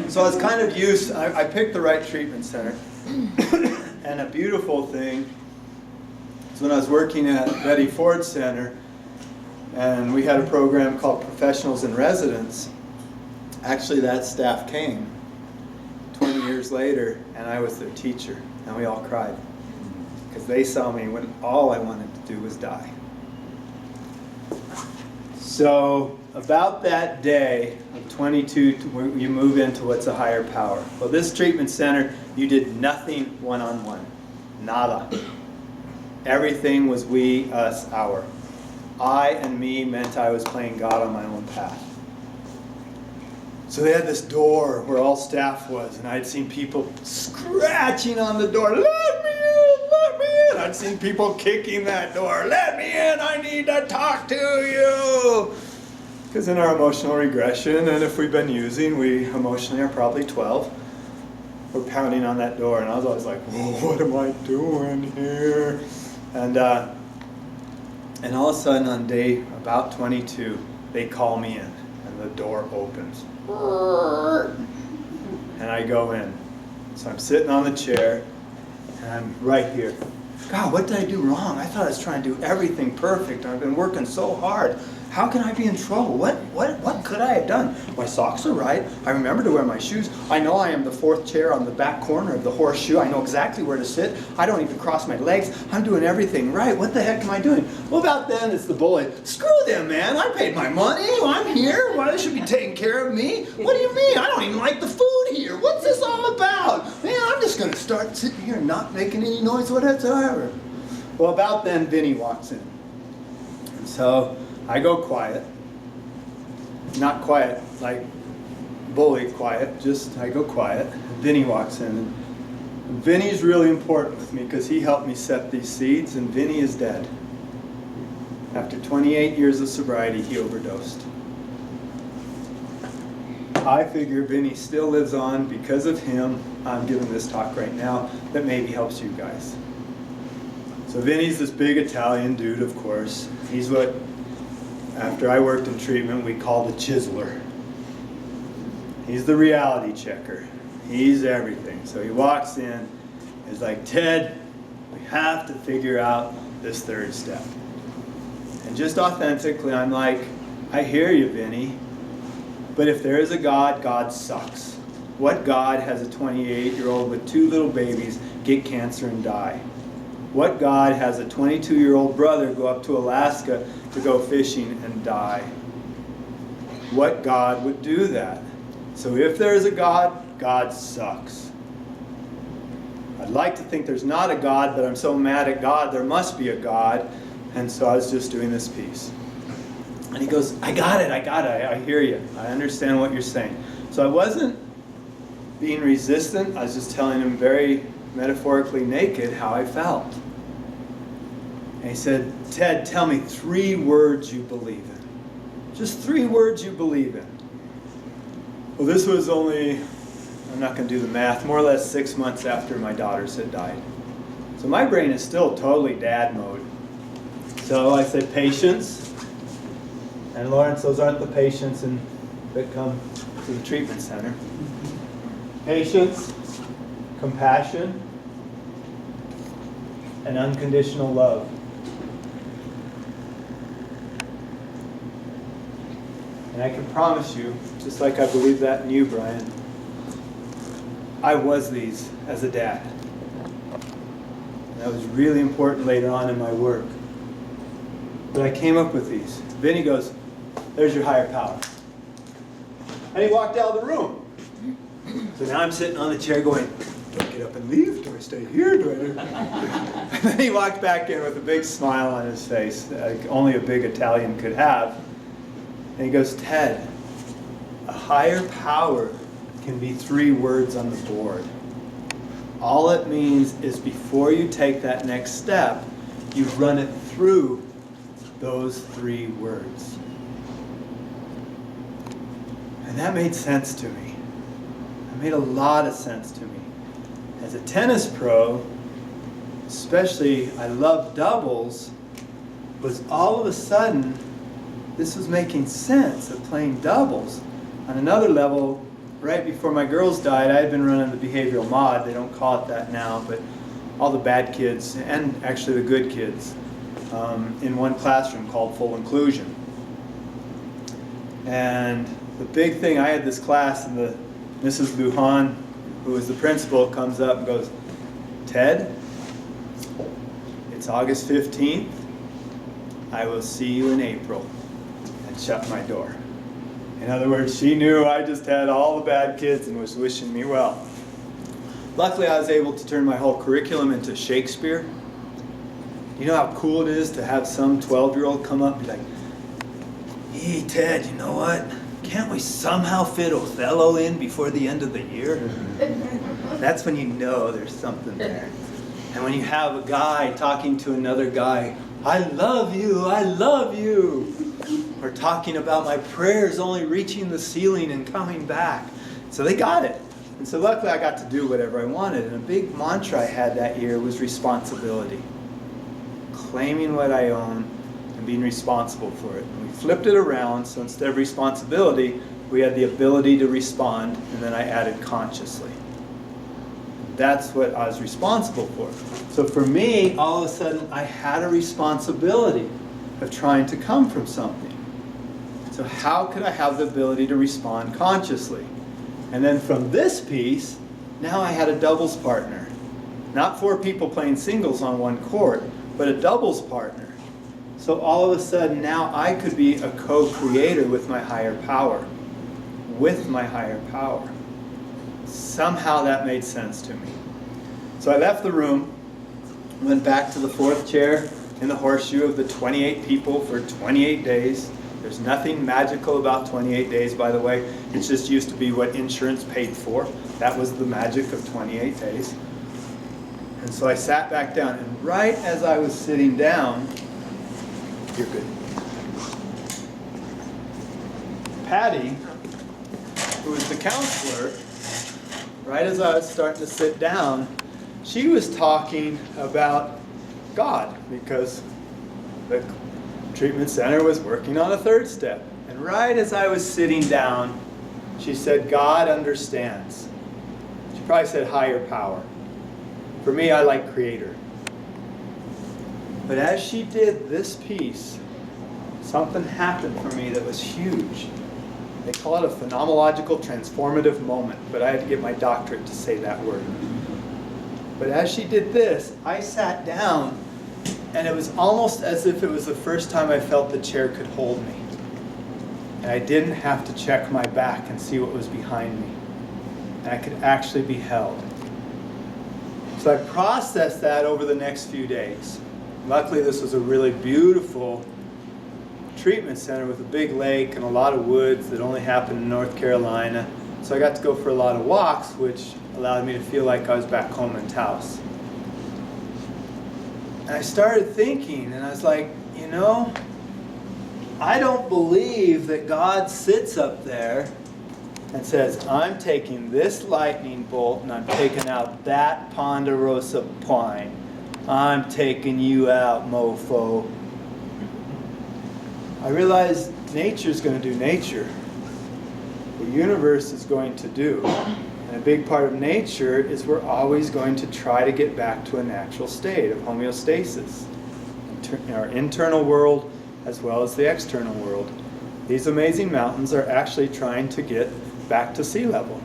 So I was kind of used, I picked the right treatment center. And a beautiful thing is when I was working at Betty Ford Center, and we had a program called Professionals in Residence. Actually, that staff came 20 years later, and I was their teacher, and we all cried. Because they saw me when all I wanted to do was die. So about that day of 22, you move into what's a higher power. Well, this treatment center, you did nothing one-on-one. Nada. Everything was we, us, our. I and me meant I was playing God on my own path. So they had this door where all staff was, and I'd seen people scratching on the door, "Let me in, let me in." I'd seen people kicking that door, "Let me in, I need to talk to you." Because in our emotional regression, and if we've been using, we emotionally are probably 12. We're pounding on that door, and I was always like, "Whoa, what am I doing here?" And all of a sudden on day about 22, they call me in, and the door opens. And I go in. So I'm sitting on the chair, and I'm right here. God, what did I do wrong? I thought I was trying to do everything perfect. I've been working so hard. How can I be in trouble? What could I have done? My socks are right. I remember to wear my shoes. I know I am the fourth chair on the back corner of the horseshoe. I know exactly where to sit. I don't even cross my legs. I'm doing everything right. What the heck am I doing? Well, about then, it's the bully. Screw them, man. I paid my money. I'm here. Why, they should be taking care of me? What do you mean? I don't even like the food here. What's this all about? Man, I'm just going to start sitting here and not making any noise whatsoever. Well, about then, Vinny walks in. And so I go quiet. Not quiet like bully quiet, just I go quiet. Vinny walks in. And Vinny's really important with me because he helped me set these seeds, and Vinny is dead. After 28 years of sobriety, he overdosed. I figure Vinny still lives on. Because of him, I'm giving this talk right now that maybe helps you guys. So Vinny's this big Italian dude, of course. He's what, after I worked in treatment, we called a chiseler. He's the reality checker. He's everything. So he walks in, he's like, "Ted, we have to figure out this third step." And just authentically, I'm like, "I hear you, Vinny, but if there is a God, God sucks. What God has a 28-year-old with 2 little babies get cancer and die? What God has a 22-year-old brother go up to Alaska to go fishing and die? What God would do that? So if there is a God, God sucks. I'd like to think there's not a God, but I'm so mad at God, there must be a God." And so I was just doing this piece. And he goes, I got it, I hear you. I understand what you're saying. So I wasn't being resistant, I was just telling him very metaphorically naked how I felt. And he said, "Ted, tell me 3 words you believe in. Just 3 words you believe in." Well, this was only, I'm not going to do the math, more or less 6 months after my daughters had died. So my brain is still totally dad mode. So I said patience. And Lawrence, those aren't the patients that come to the treatment center. Patience, compassion, and unconditional love. And I can promise you, just like I believe that in you, Brian, I was these as a dad. And that was really important later on in my work. But I came up with these. Vinny goes, "There's your higher power." And he walked out of the room. So now I'm sitting on the chair going, do I get up and leave? Do I stay here? And then he walked back in with a big smile on his face, like only a big Italian could have. And he goes, "Ted, a higher power can be 3 words on the board. All it means is before you take that next step, you run it through those 3 words." And that made sense to me. It made a lot of sense to me. As a tennis pro, especially I love doubles, was all of a sudden this was making sense of playing doubles. On another level, right before my girls died, I had been running the behavioral mod. They don't call it that now, but all the bad kids and actually the good kids in one classroom called Full Inclusion. And the big thing, I had this class, and Mrs. Lujan, who was the principal, comes up and goes, "Ted, it's August 15th. I will see you in April," and shut my door. In other words, she knew I just had all the bad kids and was wishing me well. Luckily, I was able to turn my whole curriculum into Shakespeare. You know how cool it is to have some 12-year-old come up and be like, "Hey, Ted, you know what? Can't we somehow fit Othello in before the end of the year?" That's when you know there's something there. And when you have a guy talking to another guy, "I love you, I love you," or talking about my prayers only reaching the ceiling and coming back. So they got it. And so luckily I got to do whatever I wanted. And a big mantra I had that year was responsibility. Claiming what I own and being responsible for it. And we flipped it around, so instead of responsibility, we had the ability to respond, and then I added consciously. That's what I was responsible for. So for me, all of a sudden, I had a responsibility of trying to come from something. So how could I have the ability to respond consciously? And then from this piece, now I had a doubles partner. Not 4 people playing singles on one court, but a doubles partner. So all of a sudden, now I could be a co-creator with my higher power. With my higher power. Somehow that made sense to me. So I left the room, went back to the 4th chair in the horseshoe of the 28 people for 28 days. There's nothing magical about 28 days, by the way. It just used to be what insurance paid for. That was the magic of 28 days. And so I sat back down, and right as I was sitting down, you're good. Patty, who was the counselor, right as I was starting to sit down, she was talking about God, because the treatment center was working on a 3rd step. And right as I was sitting down, she said, "God understands." She probably said higher power. For me, I like creator. But as she did this piece, something happened for me that was huge. They call it a phenomenological transformative moment, but I had to get my doctorate to say that word. But as she did this, I sat down, and it was almost as if it was the first time I felt the chair could hold me. And I didn't have to check my back and see what was behind me. And I could actually be held. So I processed that over the next few days. Luckily, this was a really beautiful treatment center with a big lake and a lot of woods that only happened in North Carolina. So I got to go for a lot of walks, which allowed me to feel like I was back home in Taos. And I started thinking, and I was like, you know, I don't believe that God sits up there and says, "I'm taking this lightning bolt and I'm taking out that ponderosa pine. I'm taking you out, mofo." I realized nature's going to do nature. The universe is going to do. And a big part of nature is we're always going to try to get back to a natural state of homeostasis. In our internal world as well as the external world. These amazing mountains are actually trying to get back to sea level.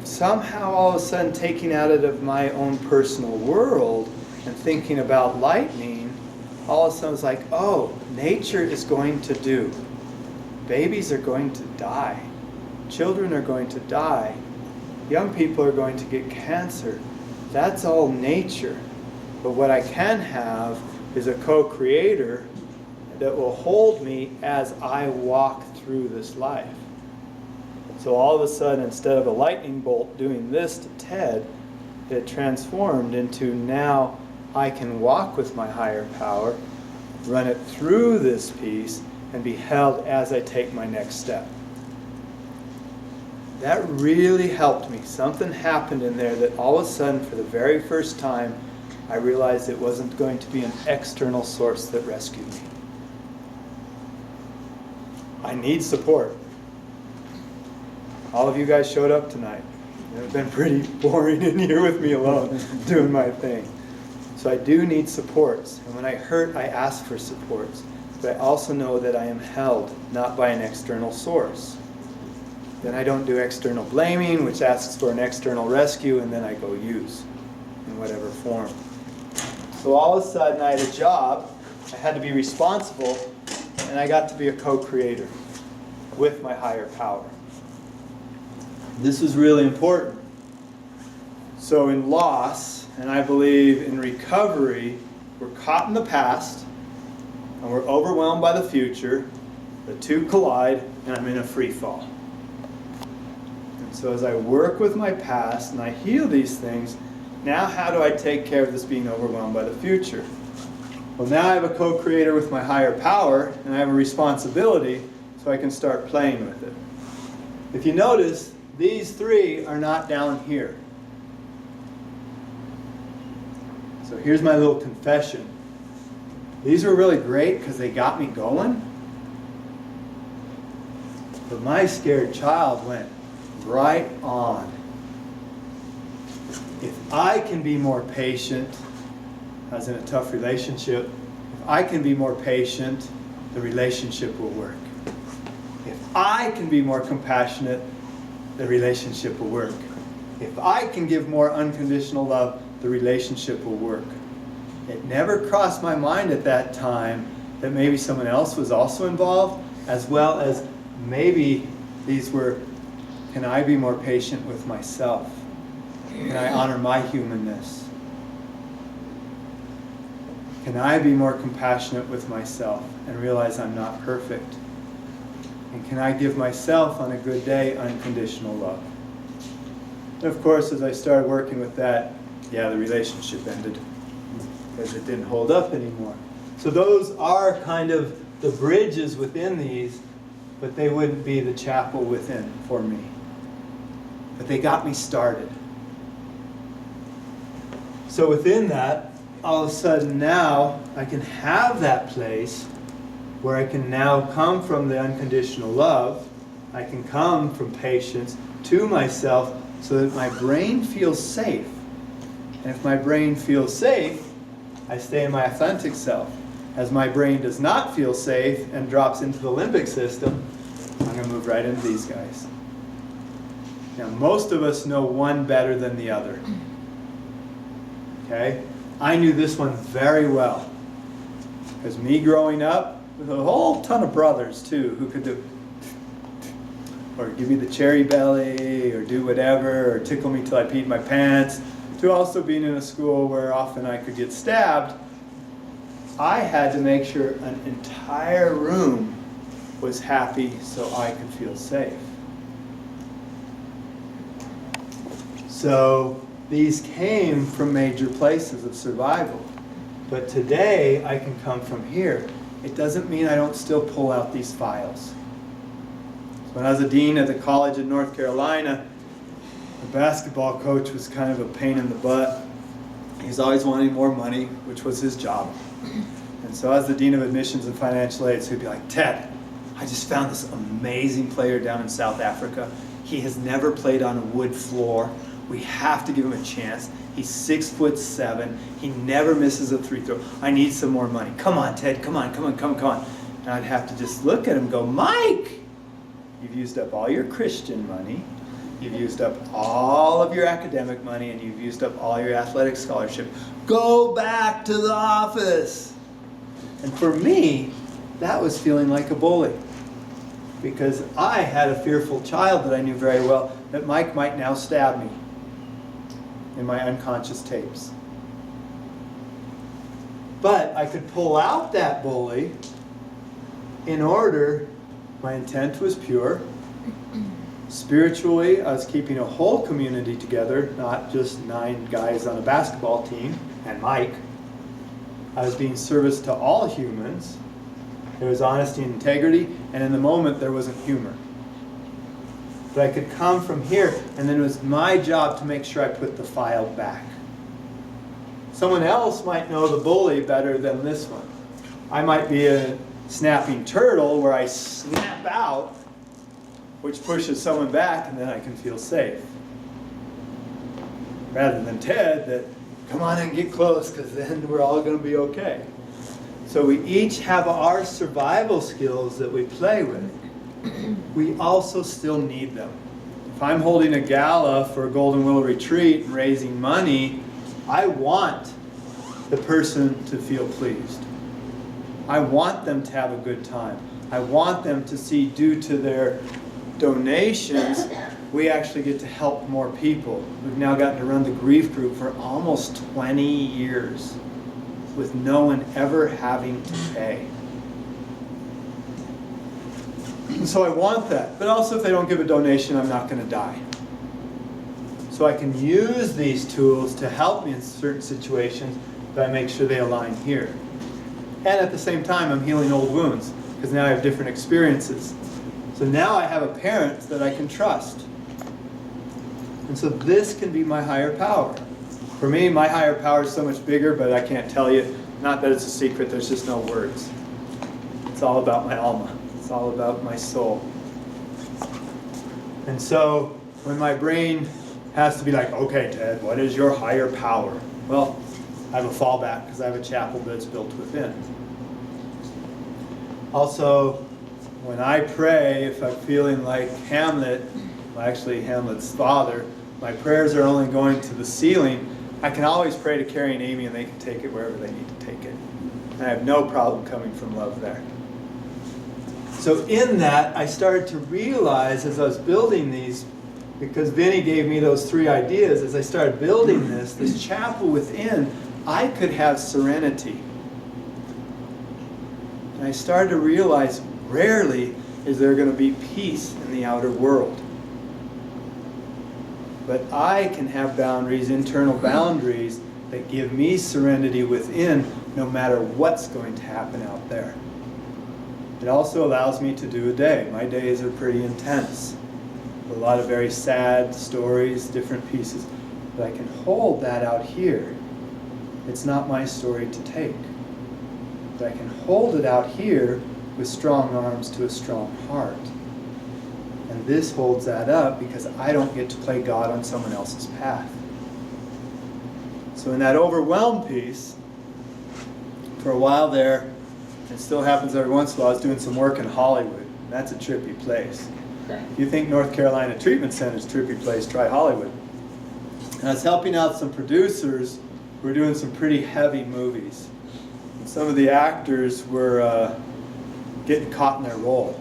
Somehow all of a sudden taking out it of my own personal world and thinking about lightning, all of a sudden it's like, oh, nature is going to do. Babies are going to die. Children are going to die. Young people are going to get cancer. That's all nature. But what I can have is a co-creator that will hold me as I walk through this life. So all of a sudden, instead of a lightning bolt doing this to Ted, it transformed into now I can walk with my higher power, run it through this piece, and be held as I take my next step. That really helped me. Something happened in there that all of a sudden, for the very first time, I realized it wasn't going to be an external source that rescued me. I need support. All of you guys showed up tonight. It's been pretty boring in here with me alone, doing my thing. So I do need supports. And when I hurt, I ask for supports. But I also know that I am held, not by an external source. Then I don't do external blaming, which asks for an external rescue, and then I go use in whatever form. So all of a sudden I had a job, I had to be responsible, and I got to be a co-creator with my higher power. This is really important. So in loss, and I believe in recovery, we're caught in the past, and we're overwhelmed by the future. The two collide, and I'm in a free fall. And so as I work with my past and I heal these things, now how do I take care of this being overwhelmed by the future? Well, now I have a co-creator with my higher power, and I have a responsibility, so I can start playing with it. If you notice, these three are not down here. So here's my little confession. These were really great because they got me going. But my scared child went right on. If I can be more patient, as in a tough relationship, if I can be more patient, the relationship will work. If I can be more compassionate, the relationship will work. If I can give more unconditional love, the relationship will work. It never crossed my mind at that time that maybe someone else was also involved, as well as maybe these were, can I be more patient with myself? Can I honor my humanness? Can I be more compassionate with myself and realize I'm not perfect? And can I give myself on a good day unconditional love? And of course, as I started working with that, yeah, the relationship ended because it didn't hold up anymore. So those are kind of the bridges within these, but they wouldn't be the chapel within for me. But they got me started. So within that, all of a sudden now I can have that place where I can now come from the unconditional love. I can come from patience to myself so that my brain feels safe. And if my brain feels safe, I stay in my authentic self. As my brain does not feel safe and drops into the limbic system, I'm going to move right into these guys. Now, most of us know one better than the other. Okay? I knew this one very well. Because me growing up, with a whole ton of brothers too, who could do, or give me the cherry belly, or do whatever, or tickle me till I peed my pants, to also being in a school where often I could get stabbed, I had to make sure an entire room was happy so I could feel safe. So these came from major places of survival. But today I can come from here. It doesn't mean I don't still pull out these files. So when I was a dean at the college in North Carolina, the basketball coach was kind of a pain in the butt. He was always wanting more money, which was his job. And so as the dean of admissions and financial aid, so he'd be like, Ted, I just found this amazing player down in South Africa. He has never played on a wood floor. We have to give him a chance. He's 6'7". He never misses a free throw. I need some more money. Come on, Ted. Come on. And I'd have to just look at him and go, Mike, you've used up all your Christian money. You've used up all of your academic money, and you've used up all your athletic scholarship. Go back to the office. And for me, that was feeling like a bully. Because I had a fearful child that I knew very well that Mike might now stab me in my unconscious tapes. But I could pull out that bully in order, my intent was pure. Spiritually, I was keeping a whole community together, not just 9 guys on a basketball team and Mike. I was being service to all humans. There was honesty and integrity, and in the moment there wasn't humor. But I could come from here, and then it was my job to make sure I put the file back. Someone else might know the bully better than this one. I might be a snapping turtle where I snap out, which pushes someone back, and then I can feel safe. Rather than Ted, that come on and get close, because then we're all going to be okay. So we each have our survival skills that we play with. we also still need them. If I'm holding a gala for a Golden Willow retreat and raising money, I want the person to feel pleased. I want them to have a good time. I want them to see, due to their donations, we actually get to help more people. We've now gotten to run the grief group for almost 20 years with no one ever having to pay. And so I want that. But also if they don't give a donation, I'm not going to die. So I can use these tools to help me in certain situations, but I make sure they align here. And at the same time, I'm healing old wounds, because now I have different experiences. So now I have a parent that I can trust. And so this can be my higher power. For me, my higher power is so much bigger, but I can't tell you. Not that it's a secret, there's just no words. It's all about my alma. It's all about my soul. And so when my brain has to be like, okay, Ted, what is your higher power? Well, I have a fallback because I have a chapel that's built within. Also, when I pray, if I'm feeling like Hamlet, well, actually Hamlet's father, my prayers are only going to the ceiling, I can always pray to Carrie and Amy and they can take it wherever they need to take it. And I have no problem coming from love there. So in that, I started to realize as I was building these, because Vinny gave me those 3 ideas, as I started building this chapel within, I could have serenity. And I started to realize rarely is there going to be peace in the outer world. But I can have boundaries, internal boundaries, that give me serenity within no matter what's going to happen out there. It also allows me to do a day. My days are pretty intense. A lot of very sad stories, different pieces. But I can hold that out here. It's not my story to take. But I can hold it out here with strong arms to a strong heart. And this holds that up because I don't get to play God on someone else's path. So in that overwhelmed piece, for a while there, it still happens every once in a while, I was doing some work in Hollywood. That's a trippy place. If you think North Carolina Treatment Center is a trippy place, try Hollywood. And I was helping out some producers who were doing some pretty heavy movies. And some of the actors were getting caught in their role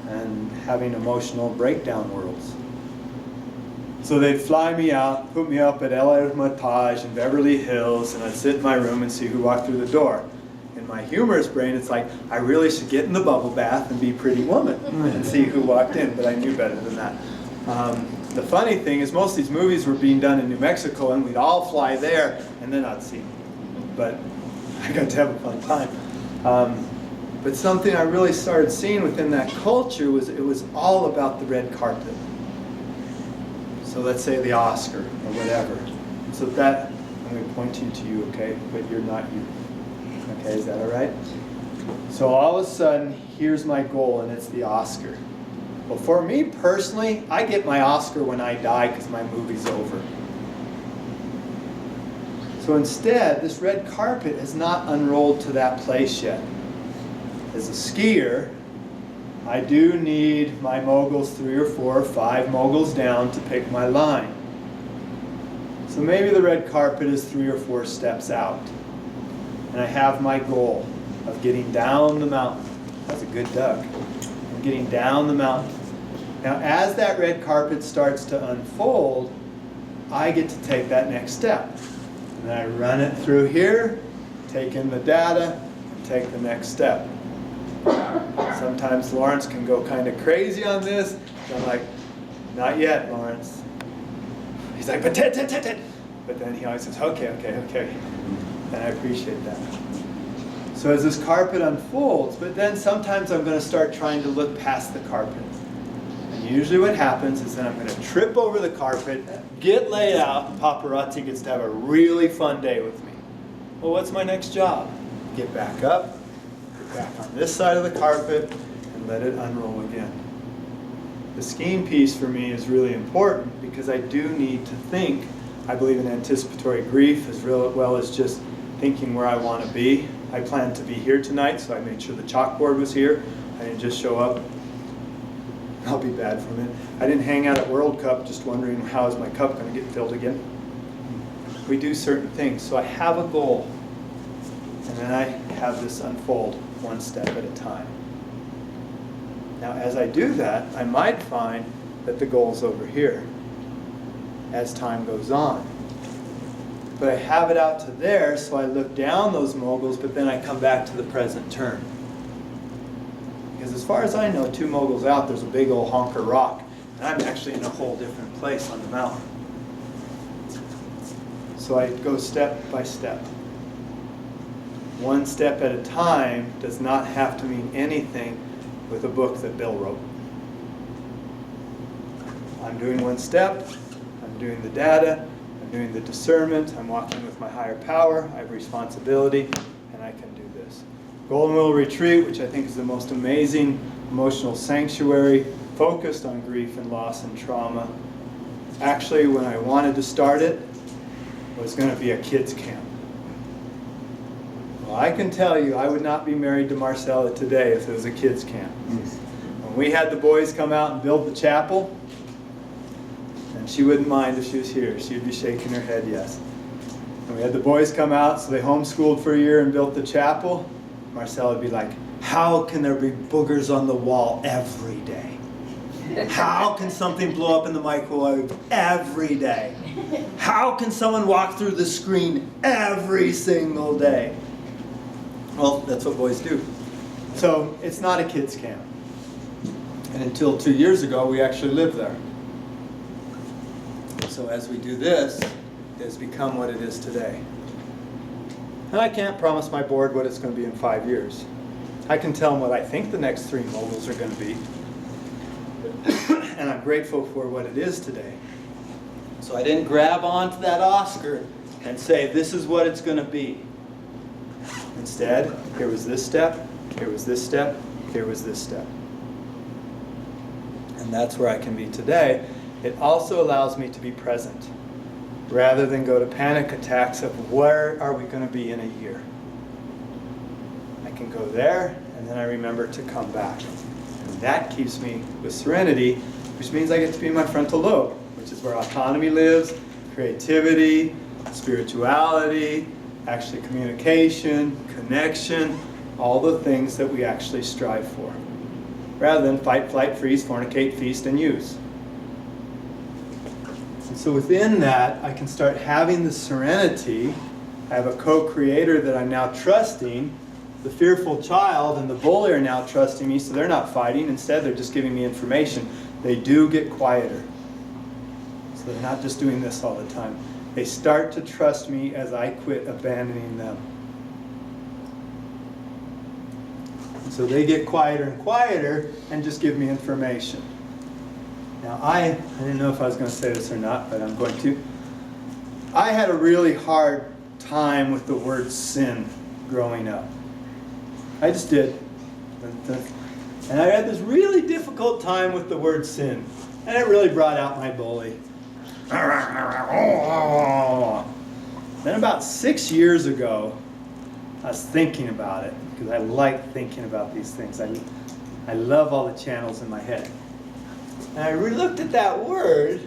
and having emotional breakdown worlds. So they'd fly me out, put me up at El Hermitage in Beverly Hills, and I'd sit in my room and see who walked through the door. In my humorous brain, it's like, I really should get in the bubble bath and be Pretty Woman and see who walked in, but I knew better than that. The funny thing is most of these movies were being done in New Mexico, and we'd all fly there, and then I'd see them. But I got to have a fun time. But something I really started seeing within that culture was it was all about the red carpet. So let's say the Oscar or whatever. So that, I'm going to point to you, okay? But you're not you. Okay, is that all right? So all of a sudden, here's my goal, and it's the Oscar. Well, for me personally, I get my Oscar when I die because my movie's over. So instead, this red carpet has not unrolled to that place yet. As a skier, I do need my moguls 3 or 4 or 5 moguls down to pick my line. So maybe the red carpet is 3 or 4 steps out. And I have my goal of getting down the mountain. That's a good duck. I'm getting down the mountain. Now as that red carpet starts to unfold, I get to take that next step. And I run it through here, take in the data, and take the next step. Sometimes Lawrence can go kind of crazy on this. I'm like, not yet, Lawrence. He's like, but Ted. But then he always says, okay. And I appreciate that. So as this carpet unfolds, but then sometimes I'm going to start trying to look past the carpet. And usually what happens is that I'm going to trip over the carpet, get laid out, and paparazzi gets to have a really fun day with me. Well, what's my next job? Get back up, get back on this side of the carpet, and let it unroll again. The skiing piece for me is really important because I do need to think. I believe in anticipatory grief as well as just thinking where I want to be. I planned to be here tonight, so I made sure the chalkboard was here. I didn't just show up. I'll be bad for a minute. I didn't hang out at World Cup just wondering how is my cup going to get filled again. We do certain things. So I have a goal, and then I have this unfold one step at a time. Now as I do that, I might find that the goal's over here as time goes on. But I have it out to there, so I look down those moguls, but then I come back to the present turn. Because as far as I know, 2 moguls out, there's a big old honker rock, and I'm actually in a whole different place on the mountain. So I go step by step. One step at a time does not have to mean anything with a book that Bill wrote. I'm doing one step, I'm doing the data, I'm doing the discernment, I'm walking with my higher power, I have responsibility, and I can do this. Golden Willow Retreat, which I think is the most amazing emotional sanctuary, focused on grief and loss and trauma. Actually, when I wanted to start it, was going to be a kids camp. Well, I can tell you, I would not be married to Marcella today if it was a kids camp. When we had the boys come out and build the chapel, and she wouldn't mind if she was here. She'd be shaking her head yes. And we had the boys come out, so they homeschooled for a year and built the chapel. Marcella would be like, how can there be boogers on the wall every day? How can something blow up in the microwave every day? How can someone walk through the screen every single day? Well, that's what boys do. So it's not a kids camp. And until 2 years ago, we actually lived there. So as we do this, it has become what it is today. And I can't promise my board what it's going to be in 5 years. I can tell them what I think the next 3 moguls are going to be. And I'm grateful for what it is today. So I didn't grab onto that Oscar and say, this is what it's going to be. Instead, here was this step, here was this step, here was this step. And that's where I can be today. It also allows me to be present, rather than go to panic attacks of where are we going to be in a year. I can go there, and then I remember to come back. And that keeps me with serenity, which means I get to be in my frontal lobe, which is where autonomy lives, creativity, spirituality, actually communication, connection, all the things that we actually strive for, rather than fight, flight, freeze, fornicate, feast, and use. And so within that, I can start having the serenity. I have a co-creator that I'm now trusting. The fearful child and the bully are now trusting me, so they're not fighting. Instead, they're just giving me information. They do get quieter. So they're not just doing this all the time. They start to trust me as I quit abandoning them. And so they get quieter and quieter and just give me information. Now I didn't know if I was going to say this or not, but I'm going to. I had a really hard time with the word sin growing up. I just did. And I had this really difficult time with the word sin. And it really brought out my bully. Then about 6 years ago, I was thinking about it, because I like thinking about these things. I love all the channels in my head. And I looked at that word,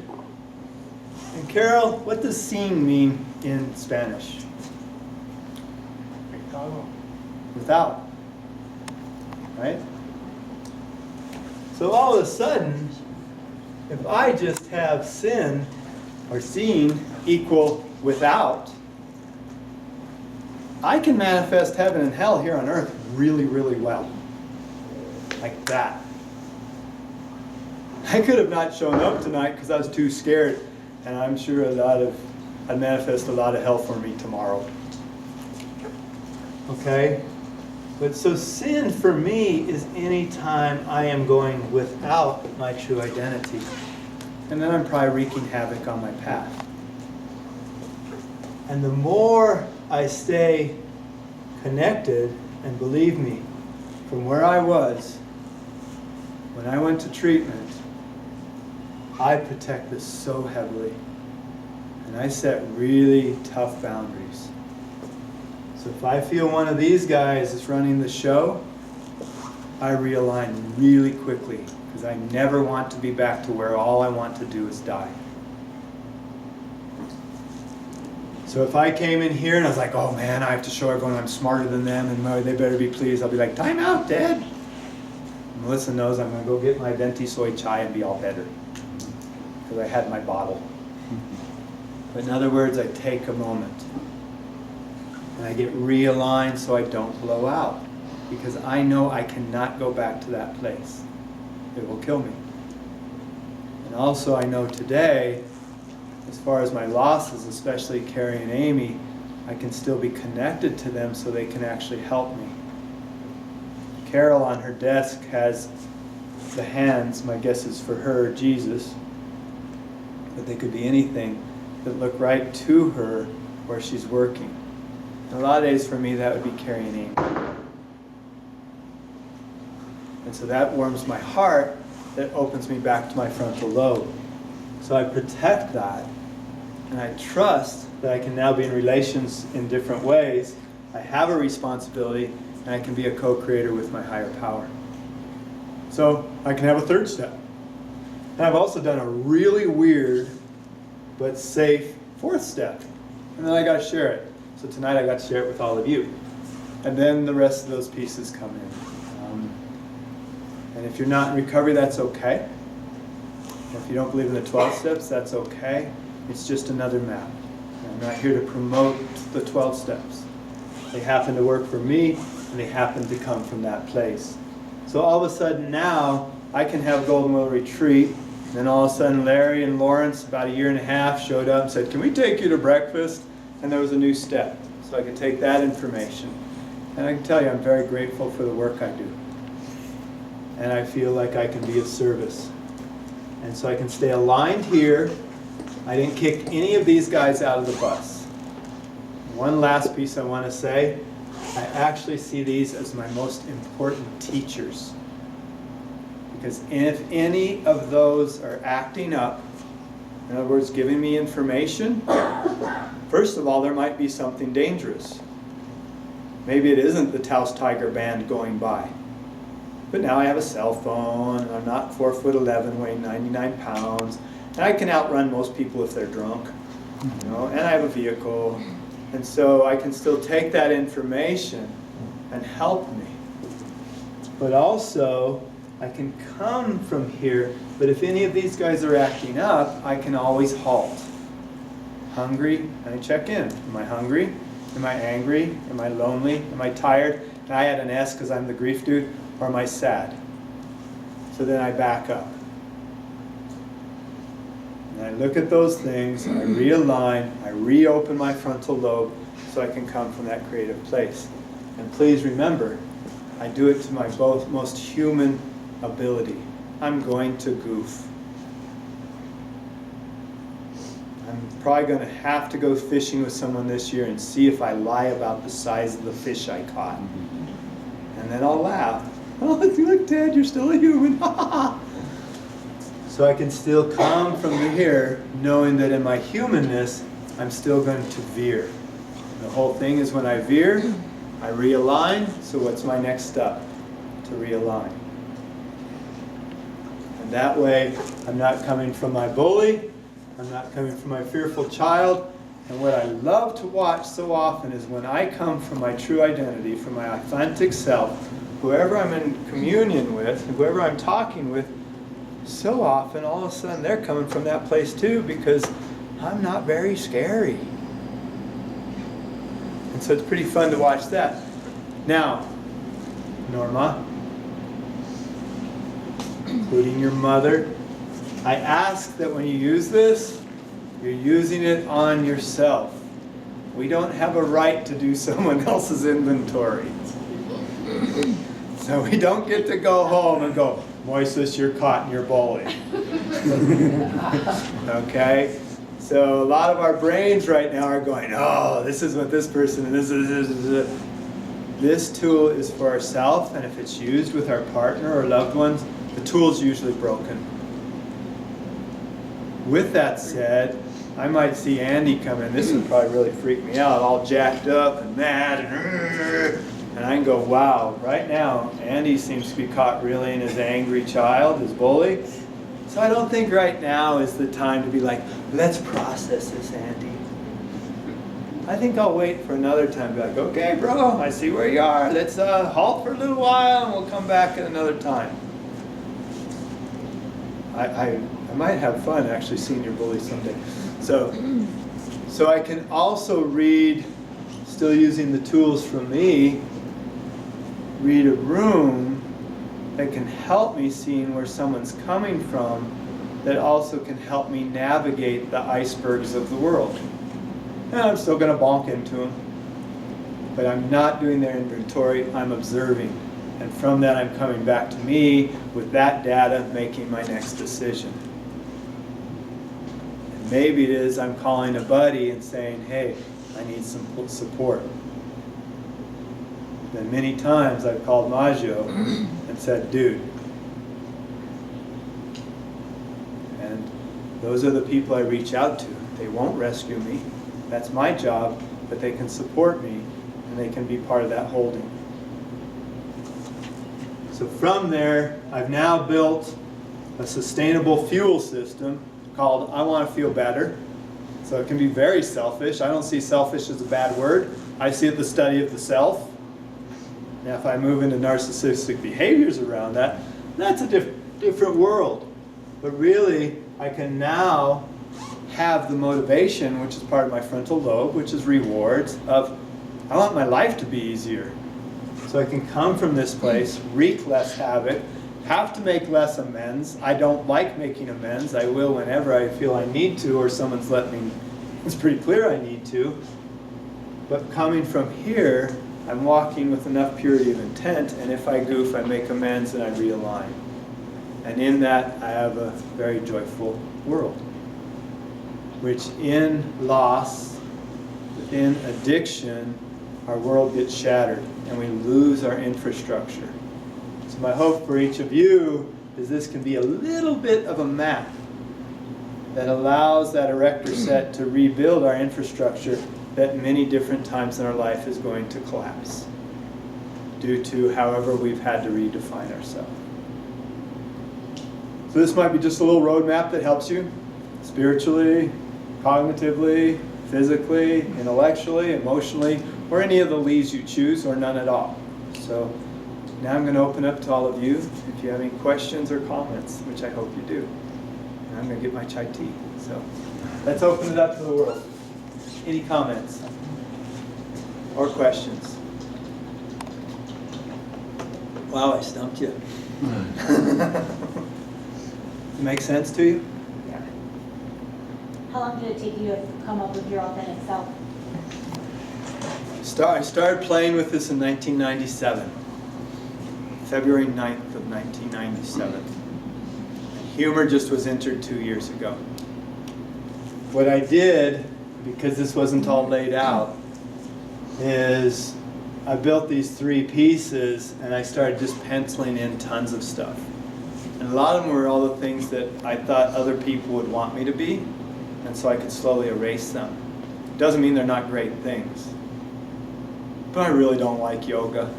and Carol, what does sin mean in Spanish? Without. Right? So all of a sudden, if I just have sin or seeing equal without, I can manifest heaven and hell here on earth really, really well. Like that. I could have not shown up tonight because I was too scared, and I'm sure I'd manifest a lot of hell for me tomorrow. Okay? But so sin for me is any time I am going without my true identity. And then I'm probably wreaking havoc on my path. And the more I stay connected, and believe me, from where I was, when I went to treatment, I protect this so heavily. And I set really tough boundaries. So if I feel one of these guys is running the show, I realign really quickly, because I never want to be back to where all I want to do is die. So if I came in here and I was like, oh man, I have to show everyone I'm smarter than them and they better be pleased, I'll be like, time out, Dad. Melissa knows I'm going to go get my venti soy chai and be all better, because I had my bottle. But in other words, I take a moment and I get realigned so I don't blow out, because I know I cannot go back to that place. It will kill me. And also I know today, as far as my losses, especially Carrie and Amy, I can still be connected to them so they can actually help me. Carol on her desk has the hands, my guess is for her, Jesus, but they could be anything, that look right to her where she's working. And a lot of days for me that would be Carrie and Amy. And so that warms my heart, that opens me back to my frontal lobe. So I protect that, and I trust that I can now be in relations in different ways. I have a responsibility, and I can be a co-creator with my higher power. So I can have a third step. And I've also done a really weird but safe fourth step. And then I got to share it. So tonight I got to share it with all of you. And then the rest of those pieces come in. And if you're not in recovery, that's okay. If you don't believe in the 12 steps, that's okay. It's just another map. I'm not here to promote the 12 steps. They happen to work for me, and they happen to come from that place. So all of a sudden now, I can have Golden Willow Retreat, and then all of a sudden Larry and Lawrence, about 1.5 years, showed up and said, can we take you to breakfast? And there was a new step. So I could take that information. And I can tell you, I'm very grateful for the work I do. And I feel like I can be of service. And so I can stay aligned here. I didn't kick any of these guys out of the bus. One last piece I want to say, I actually see these as my most important teachers. Because if any of those are acting up, in other words, giving me information, first of all, there might be something dangerous. Maybe it isn't the Taos Tiger band going by. But now I have a cell phone, and I'm not 4'11", weighing 99 pounds, and I can outrun most people if they're drunk, you know, and I have a vehicle, and so I can still take that information and help me. But also, I can come from here, but if any of these guys are acting up, I can always halt. Hungry, and I check in. Am I hungry? Am I angry? Am I lonely? Am I tired? And I add an S because I'm the grief dude. Or am I sad? So then I back up. And I look at those things, I realign, I reopen my frontal lobe so I can come from that creative place. And please remember, I do it to my most human ability. I'm going to goof. I'm probably going to have to go fishing with someone this year and see if I lie about the size of the fish I caught. And then I'll laugh. Oh, look, Dad, you're still a human. So I can still come from here, knowing that in my humanness, I'm still going to veer. The whole thing is when I veer, I realign. So what's my next step? To realign. And that way, I'm not coming from my bully. I'm not coming from my fearful child. And what I love to watch so often is when I come from my true identity, from my authentic self, whoever I'm in communion with, whoever I'm talking with, so often, all of a sudden, they're coming from that place too, because I'm not very scary. And so it's pretty fun to watch that. Now, Norma, including your mother, I ask that when you use this, you're using it on yourself. We don't have a right to do someone else's inventory. So we don't get to go home and go, Moises, you're caught in your bully. Okay? So a lot of our brains right now are going, oh, this is what this person, and this is. This tool is for ourselves, and if it's used with our partner or loved ones, the tool's usually broken. With that said, I might see Andy come in. This would probably really freak me out, all jacked up and mad, and And I can go, wow, right now, Andy seems to be caught really in his angry child, his bully. So I don't think right now is the time to be like, let's process this, Andy. I think I'll wait for another time to be like, okay, bro, I see where you are. Let's halt for a little while and we'll come back at another time. I might have fun actually seeing your bully someday. So I can also read, still using the tools from me, read a room that can help me seeing where someone's coming from, that also can help me navigate the icebergs of the world. And I'm still going to bonk into them, but I'm not doing their inventory, I'm observing. And from that I'm coming back to me with that data, making my next decision. And maybe it is I'm calling a buddy and saying, hey, I need some support. And many times I've called Maggio and said, dude. And those are the people I reach out to. They won't rescue me. That's my job, but they can support me and they can be part of that holding. So from there, I've now built a sustainable fuel system called I Want to Feel Better. So it can be very selfish. I don't see selfish as a bad word. I see it the study of the self. Now if I move into narcissistic behaviors around that, that's a different world. But really, I can now have the motivation, which is part of my frontal lobe, which is rewards, of I want my life to be easier. So I can come from this place, wreak less havoc, have to make less amends. I don't like making amends. I will whenever I feel I need to, or someone's let me, it's pretty clear I need to. But coming from here, I'm walking with enough purity of intent, and if I goof, I make amends and I realign. And in that, I have a very joyful world, which in loss, in addiction, our world gets shattered and we lose our infrastructure. So my hope for each of you is this can be a little bit of a map that allows that erector set to rebuild our infrastructure that many different times in our life is going to collapse due to however we've had to redefine ourselves. So this might be just a little roadmap that helps you spiritually, cognitively, physically, intellectually, emotionally, or any of the leads you choose, or none at all. So now I'm going to open up to all of you if you have any questions or comments, which I hope you do. And I'm going to get my chai tea. So let's open it up to the world. Any comments or questions? Wow, I stumped you. Make sense to you? Yeah. How long did it take you to come up with your authentic self? I started playing with this in 1997, February 9th of 1997. Humor just was entered 2 years ago. What I did, because this wasn't all laid out, is I built these 3 pieces and I started just penciling in tons of stuff. And a lot of them were all the things that I thought other people would want me to be, and so I could slowly erase them. Doesn't mean they're not great things. But I really don't like yoga.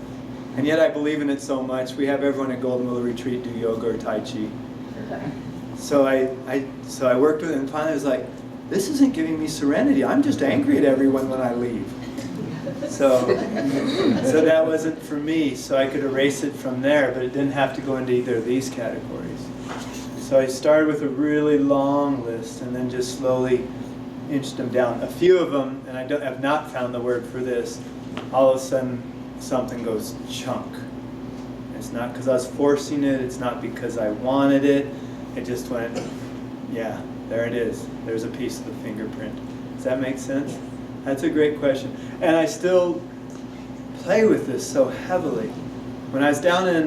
And yet I believe in it so much. We have everyone at Golden Willow Retreat do yoga or Tai Chi. So I worked with it, and finally I was like, this isn't giving me serenity. I'm just angry at everyone when I leave. So that wasn't for me. So I could erase it from there, but it didn't have to go into either of these categories. So I started with a really long list and then just slowly inched them down. A few of them, and I have not found the word for this, all of a sudden something goes chunk. It's not because I was forcing it, it's not because I wanted it, it just went, yeah, there it is. There's a piece of the fingerprint. Does that make sense? That's a great question. And I still play with this so heavily. When I was down in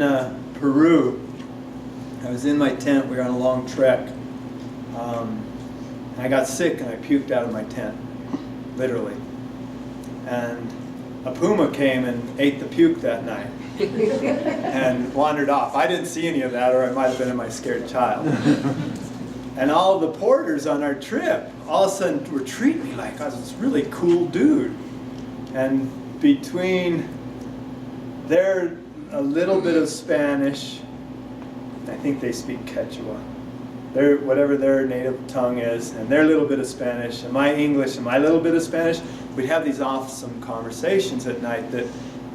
Peru, I was in my tent, we were on a long trek, and I got sick and I puked out of my tent, literally. And a puma came and ate the puke that night and wandered off. I didn't see any of that, or I might have been my scared child. And all the porters on our trip all of a sudden were treating me like I was this really cool dude. And between they're a little bit of Spanish. I think they speak Quechua. They're whatever their native tongue is, and their little bit of Spanish, and my English, and my little bit of Spanish. We'd have these awesome conversations at night that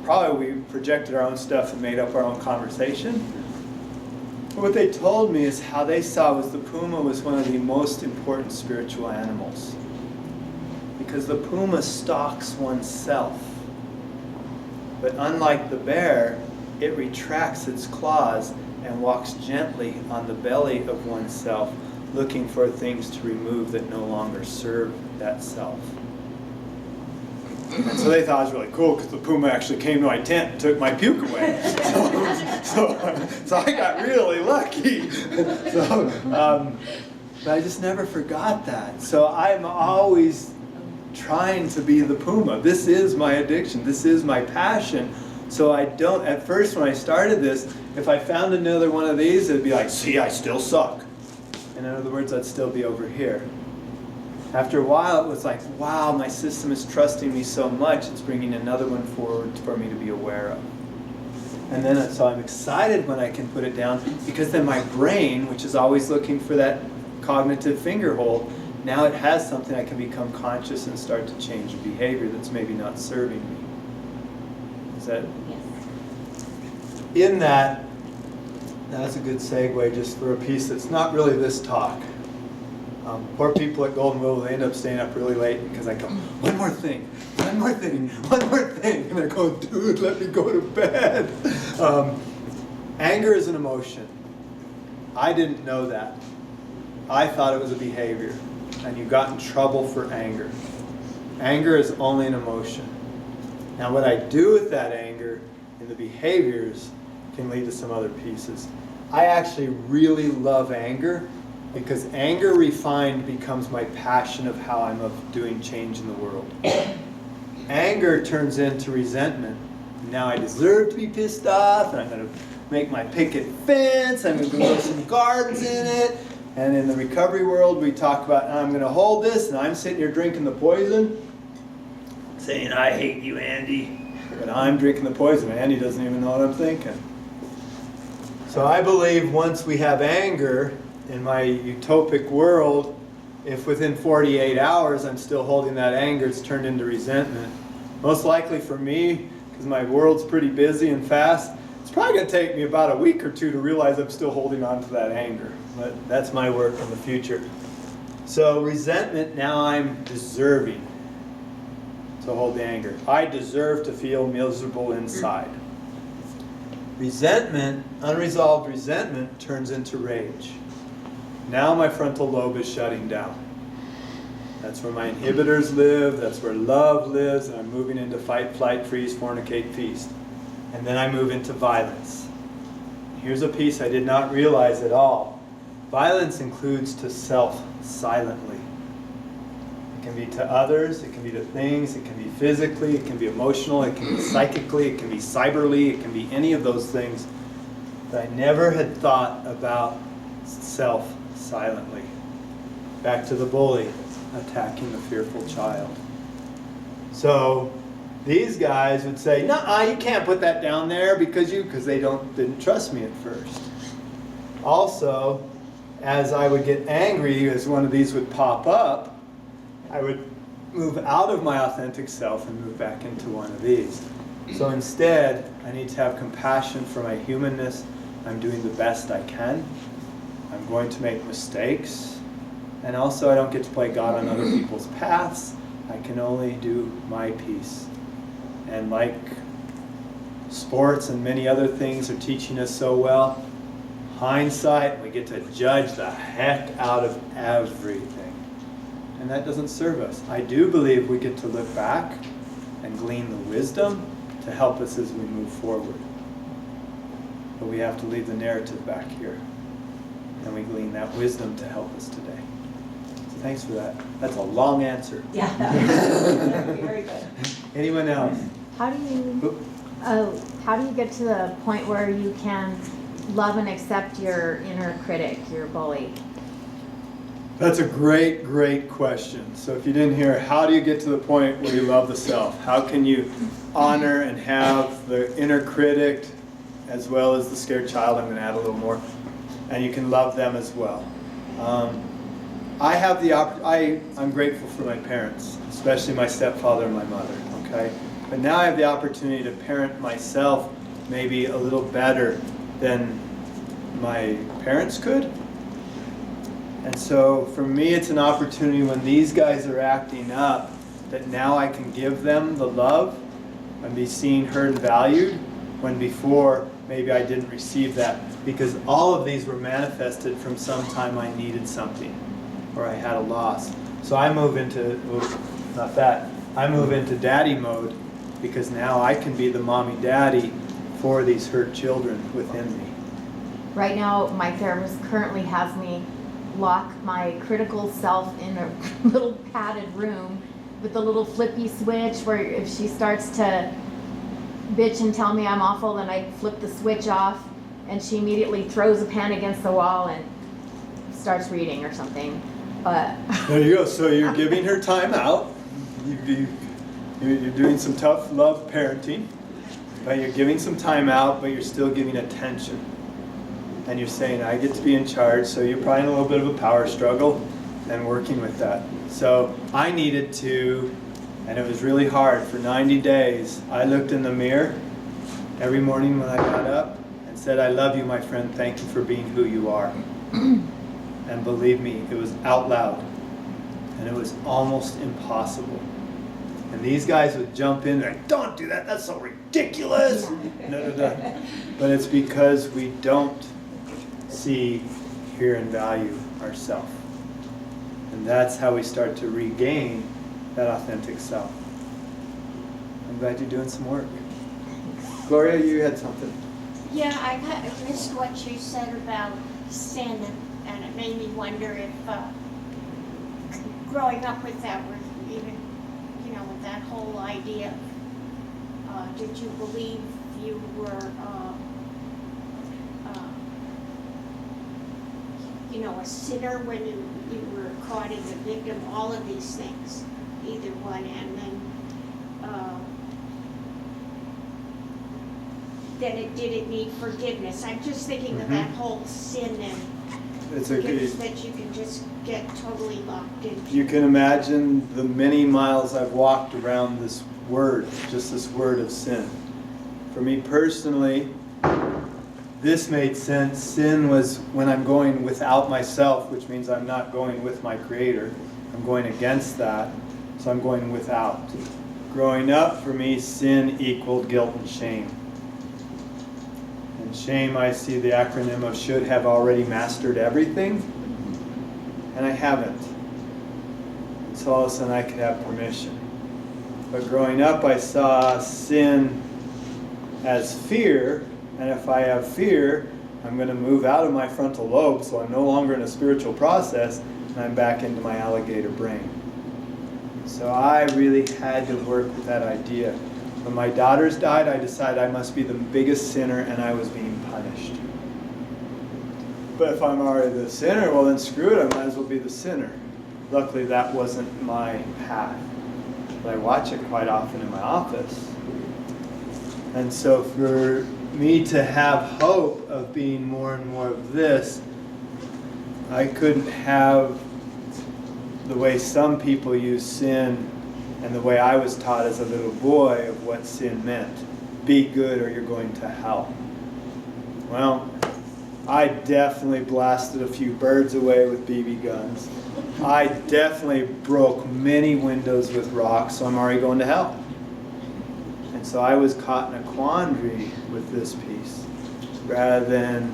probably we projected our own stuff and made up our own conversation. But what they told me is how they saw was the puma was one of the most important spiritual animals. Because the puma stalks oneself. But unlike the bear, it retracts its claws and walks gently on the belly of oneself, looking for things to remove that no longer serve that self. And so they thought it was really cool because the puma actually came to my tent and took my puke away. So I got really lucky. But I just never forgot that. So I'm always trying to be the puma. This is my addiction. This is my passion. So I don't, at first when I started this, if I found another one of these, it'd be like, see, I still suck. And in other words, I'd still be over here. After a while, it was like, wow, my system is trusting me so much, it's bringing another one forward for me to be aware of. And then, so I'm excited when I can put it down, because then my brain, which is always looking for that cognitive finger hold, now it has something I can become conscious and start to change a behavior that's maybe not serving me. Is that? Yes. In that, that's a good segue just for a piece that's not really this talk. Poor people at Golden Willow, they end up staying up really late because I go, one more thing, one more thing, one more thing. And they're going, dude, let me go to bed. Anger is an emotion. I didn't know that. I thought it was a behavior. And you got in trouble for anger. Anger is only an emotion. Now what I do with that anger and the behaviors can lead to some other pieces. I actually really love anger because anger refined becomes my passion of how I'm doing change in the world. Anger turns into resentment. Now I deserve to be pissed off, and I'm going to make my picket fence, I'm going to grow some gardens in it. And in the recovery world, we talk about, I'm going to hold this, and I'm sitting here drinking the poison, saying, I hate you, Andy. But I'm drinking the poison. Andy doesn't even know what I'm thinking. So I believe once we have anger in my utopic world, if within 48 hours I'm still holding that anger, it's turned into resentment. Most likely for me, because my world's pretty busy and fast, it's probably going to take me about a week or two to realize I'm still holding on to that anger. But that's my work in the future. So resentment, now I'm deserving to hold the anger. I deserve to feel miserable inside. Resentment, unresolved resentment, turns into rage. Now my frontal lobe is shutting down. That's where my inhibitors live, that's where love lives, and I'm moving into fight, flight, freeze, fornicate, feast. And then I move into violence. Here's a piece I did not realize at all. Violence includes to self silently. It can be to others, it can be to things, it can be physically, it can be emotional, it can be psychically, it can be cyberly, it can be any of those things that I never had thought about self silently. Back to the bully attacking the fearful child. So these guys would say, "Nuh-uh, you can't put that down there because they didn't trust me at first." Also, as I would get angry, as one of these would pop up, I would move out of my authentic self and move back into one of these. So instead, I need to have compassion for my humanness. I'm doing the best I can. I'm going to make mistakes. And also, I don't get to play God on other people's paths. I can only do my piece. And like sports and many other things are teaching us so well, hindsight, we get to judge the heck out of everything. And that doesn't serve us. I do believe we get to look back and glean the wisdom to help us as we move forward. But we have to leave the narrative back here. And we glean that wisdom to help us today. So thanks for that. That's a long answer. Yeah, that was very good. Anyone else? How do you get to the point where you can love and accept your inner critic, your bully? That's a great, great question. So if you didn't hear, how do you get to the point where you love the self? How can you honor and have the inner critic as well as the scared child? I'm going to add a little more. And you can love them as well. I have the I'm grateful for my parents, especially my stepfather and my mother, okay? But now I have the opportunity to parent myself maybe a little better than my parents could. And so for me, it's an opportunity when these guys are acting up that now I can give them the love and be seen, heard, and valued, when before maybe I didn't receive that, because all of these were manifested from some time I needed something or I had a loss. So I move into, I move into daddy mode, because now I can be the mommy daddy for these hurt children within me. Right now, my therapist currently has me lock my critical self in a little padded room with a little flippy switch where if she starts to bitch and tell me I'm awful, then I flip the switch off and she immediately throws a pen against the wall and starts reading or something. But there you go. So you're giving her time out. You're doing some tough love parenting, but you're giving some time out, but you're still giving attention. And you're saying, I get to be in charge, so you're probably in a little bit of a power struggle and working with that. So I needed to, and it was really hard, for 90 days, I looked in the mirror every morning when I got up and said, I love you, my friend, thank you for being who you are. And believe me, it was out loud, and it was almost impossible. And these guys would jump in and like, don't do that, that's so ridiculous. But it's because we don't see, hear, and value ourselves. And that's how we start to regain that authentic self. I'm glad you're doing some work. Gloria, you had something. Yeah, I missed what you said about sin, and it made me wonder if growing up with that, or even, with that whole idea, did you believe you were a sinner when you were caught as a victim, all of these things, either one, and then it didn't need forgiveness. I'm just thinking of that whole sin and forgiveness that you can just get totally locked into. You can imagine the many miles I've walked around this word, just this word of sin. For me personally, this made sense. Sin was when I'm going without myself, which means I'm not going with my Creator. I'm going against that, so I'm going without. Growing up, for me, sin equaled guilt and shame. And shame, I see the acronym of should have already mastered everything, and I haven't. So all of a sudden I could have permission. But growing up, I saw sin as fear. And if I have fear, I'm going to move out of my frontal lobe, so I'm no longer in a spiritual process, and I'm back into my alligator brain. So I really had to work with that idea. When my daughters died, I decided I must be the biggest sinner, and I was being punished. But if I'm already the sinner, well then screw it, I might as well be the sinner. Luckily, that wasn't my path. But I watch it quite often in my office. And so for me to have hope of being more and more of this, I couldn't have the way some people use sin and the way I was taught as a little boy of what sin meant. Be good or you're going to hell. Well, I definitely blasted a few birds away with BB guns. I definitely broke many windows with rocks, so I'm already going to hell. And so I was caught in a quandary with this piece, rather than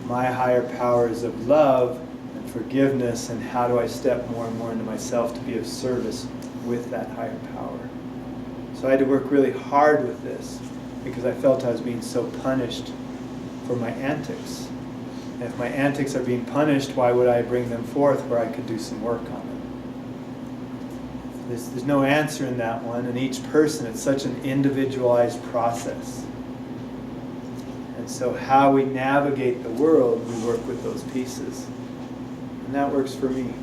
my higher powers of love and forgiveness, and how do I step more and more into myself to be of service with that higher power. So I had to work really hard with this, because I felt I was being so punished for my antics. And if my antics are being punished, why would I bring them forth where I could do some work on them? There's no answer in that one, and each person, it's such an individualized process. And so how we navigate the world, we work with those pieces. And that works for me.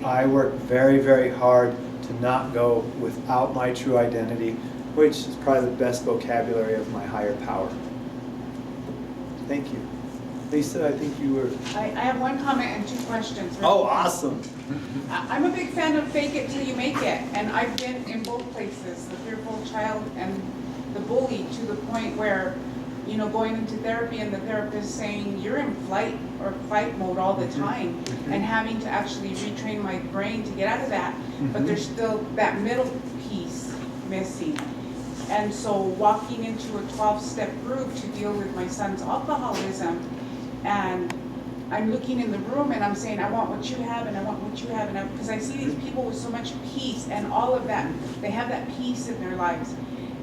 I work very, very hard to not go without my true identity, which is probably the best vocabulary of my higher power. Thank you. Lisa, I think you were... I have one comment and 2 questions. Oh, awesome. I'm a big fan of fake it till you make it, and I've been in both places, the fearful child and the bully, to the point where, you know, going into therapy and the therapist saying, you're in flight or fight mode all the time, and having to actually retrain my brain to get out of that, but there's still that middle piece missing. And so walking into a 12-step group to deal with my son's alcoholism, and I'm looking in the room and I'm saying, I want what you have, and I want what you have, and because I see these people with so much peace and all of that, they have that peace in their lives.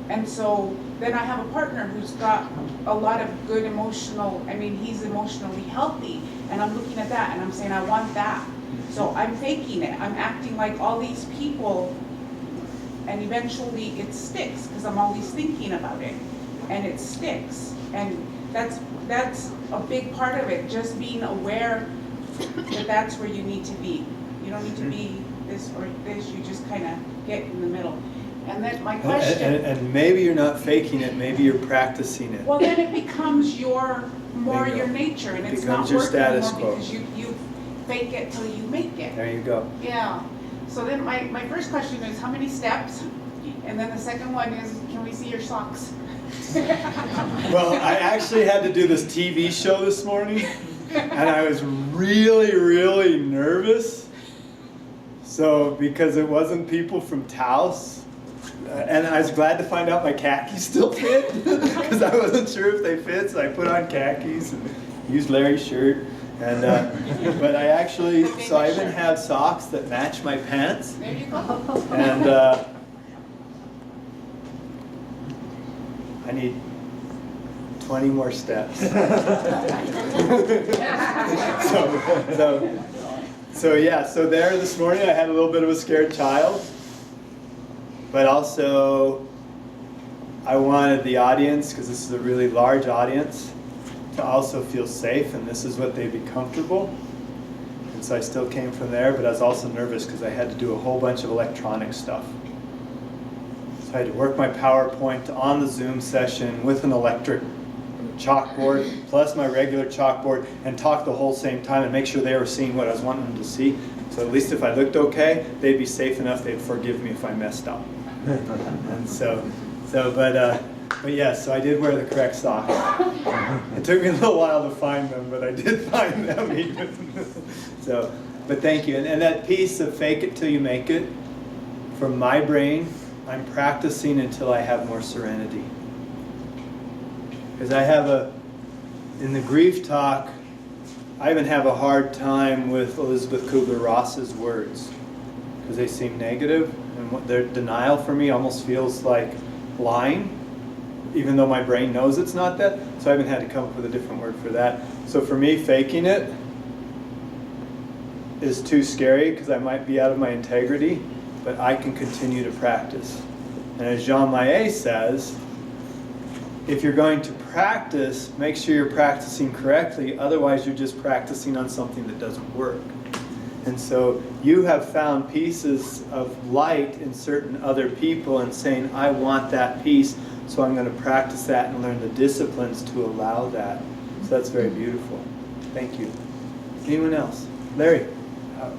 And so then I have a partner who's got a lot of good emotional, I mean, he's emotionally healthy, and I'm looking at that and I'm saying, I want that. So I'm faking it, I'm acting like all these people, and eventually it sticks because I'm always thinking about it, and it sticks. And that's a big part of it, just being aware that that's where you need to be. You don't need to be this or this, you just kind of get in the middle. And then my question... And maybe you're not faking it, maybe you're practicing it. Well, then it becomes your nature, and it's not your working status anymore quo. because you fake it till you make it. There you go. Yeah. So then my first question is, how many steps? And then the second one is, can we see your socks? Well, I actually had to do this TV show this morning, and I was really, really nervous. So, because it wasn't people from Taos, and I was glad to find out my khakis still fit, because I wasn't sure if they fit, so I put on khakis and used Larry's shirt. And but I actually, so I even have socks that match my pants. There you go. And I need 20 more steps. So yeah, so there this morning I had a little bit of a scared child, but also I wanted the audience, because this is a really large audience, to also feel safe, and this is what they'd be comfortable. And so I still came from there, but I was also nervous because I had to do a whole bunch of electronic stuff. So I had to work my PowerPoint on the Zoom session with an electric chalkboard, plus my regular chalkboard, and talk the whole same time and make sure they were seeing what I was wanting them to see. So at least if I looked okay, they'd be safe enough, they'd forgive me if I messed up. And but yeah, so I did wear the correct socks. It took me a little while to find them, but I did find them even. So, but thank you. And that piece of fake it till you make it, from my brain, I'm practicing until I have more serenity. Because I have in the grief talk, I even have a hard time with Elizabeth Kubler-Ross's words, because they seem negative, and their denial for me almost feels like lying, even though my brain knows it's not that. So I haven't had to come up with a different word for that. So for me, faking it is too scary because I might be out of my integrity, but I can continue to practice. And as Jean Maillet says, if you're going to practice, make sure you're practicing correctly, otherwise you're just practicing on something that doesn't work. And so you have found pieces of light in certain other people and saying, I want that piece, so I'm going to practice that and learn the disciplines to allow that. So that's very beautiful. Thank you. Anyone else? Larry?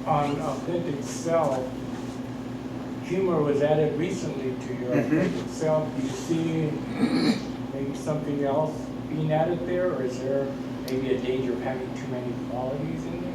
On authentic self, humor was added recently to your authentic self. Do you see maybe something else being added there, or is there maybe a danger of having too many qualities in there?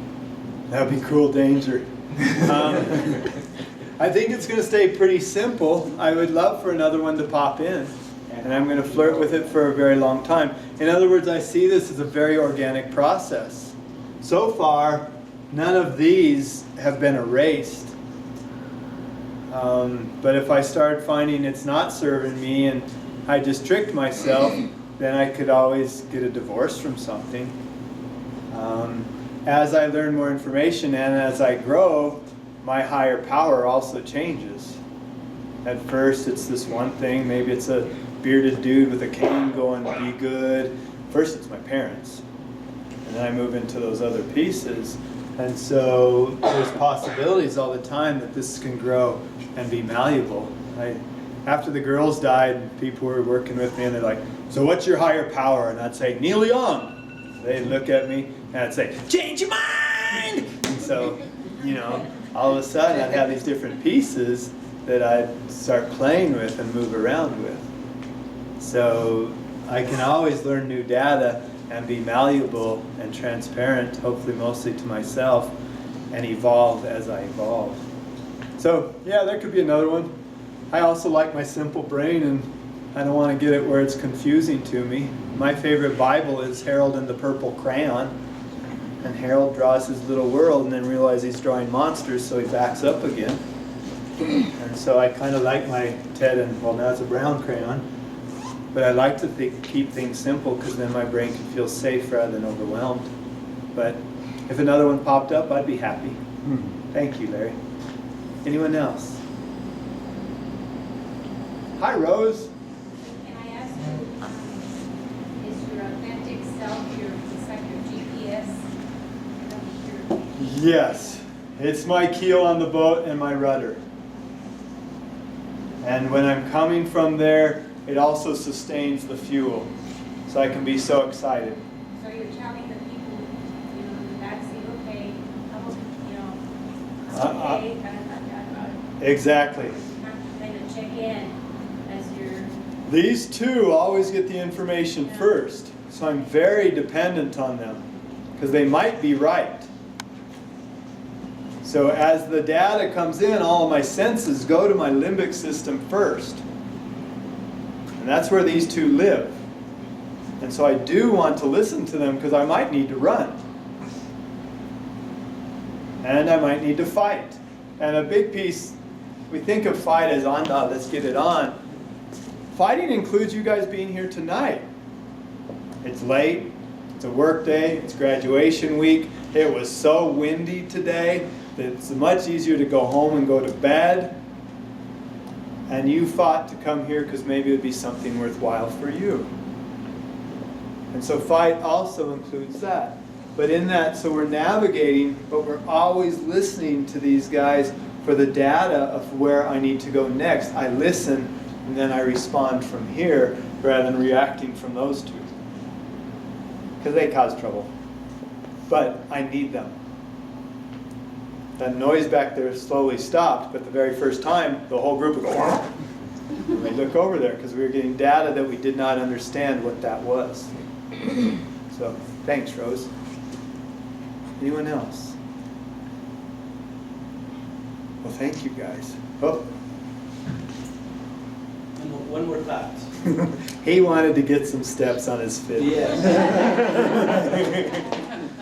That'd be cruel danger. I think it's going to stay pretty simple. I would love for another one to pop in, and I'm going to flirt with it for a very long time. In other words, I see this as a very organic process. So far, none of these have been erased. But if I start finding it's not serving me and I just tricked myself, then I could always get a divorce from something. As I learn more information and as I grow, my higher power also changes. At first it's this one thing, maybe it's a bearded dude with a cane going, be good. First it's my parents. And then I move into those other pieces. And so there's possibilities all the time that this can grow and be malleable. After the girls died, people were working with me and they're like, so what's your higher power? And I'd say, Neil Young. They'd look at me and I'd say, change your mind! And so, all of a sudden I'd have these different pieces that I'd start playing with and move around with. So I can always learn new data and be malleable and transparent, hopefully mostly to myself, and evolve as I evolve. So yeah, that could be another one. I also like my simple brain, and I don't want to get it where it's confusing to me. My favorite Bible is Harold and the Purple Crayon. And Harold draws his little world and then realizes he's drawing monsters, so he backs up again. And so I kind of like my Ted, and well, now it's a brown crayon. But I like to keep things simple because then my brain can feel safe rather than overwhelmed. But if another one popped up, I'd be happy. Thank you, Larry. Anyone else? Hi, Rose. Can I ask you, is your authentic self it's like your GPS? Yes, it's my keel on the boat and my rudder. And when I'm coming from there, it also sustains the fuel. So I can be so excited. So you're telling the people, in the backseat, okay, I'm okay. Exactly. Kind of check in as you're... These two always get the information first. So I'm very dependent on them because they might be right. So as the data comes in, all of my senses go to my limbic system first. And that's where these two live. And so I do want to listen to them because I might need to run. And I might need to fight. And a big piece, we think of fight as on, let's get it on. Fighting includes you guys being here tonight. It's late, it's a work day, it's graduation week. It was so windy today that it's much easier to go home and go to bed. And you fought to come here because maybe it would be something worthwhile for you. And so fight also includes that. But in that, so we're navigating, but we're always listening to these guys for the data of where I need to go next. I listen, and then I respond from here rather than reacting from those two. Because they cause trouble. But I need them. That noise back there slowly stopped, but the very first time, the whole group would go, and they look over there because we were getting data that we did not understand what that was. So, thanks, Rose. Anyone else? Well, thank you guys. Oh. One more thought. He wanted to get some steps on his fit. Yeah.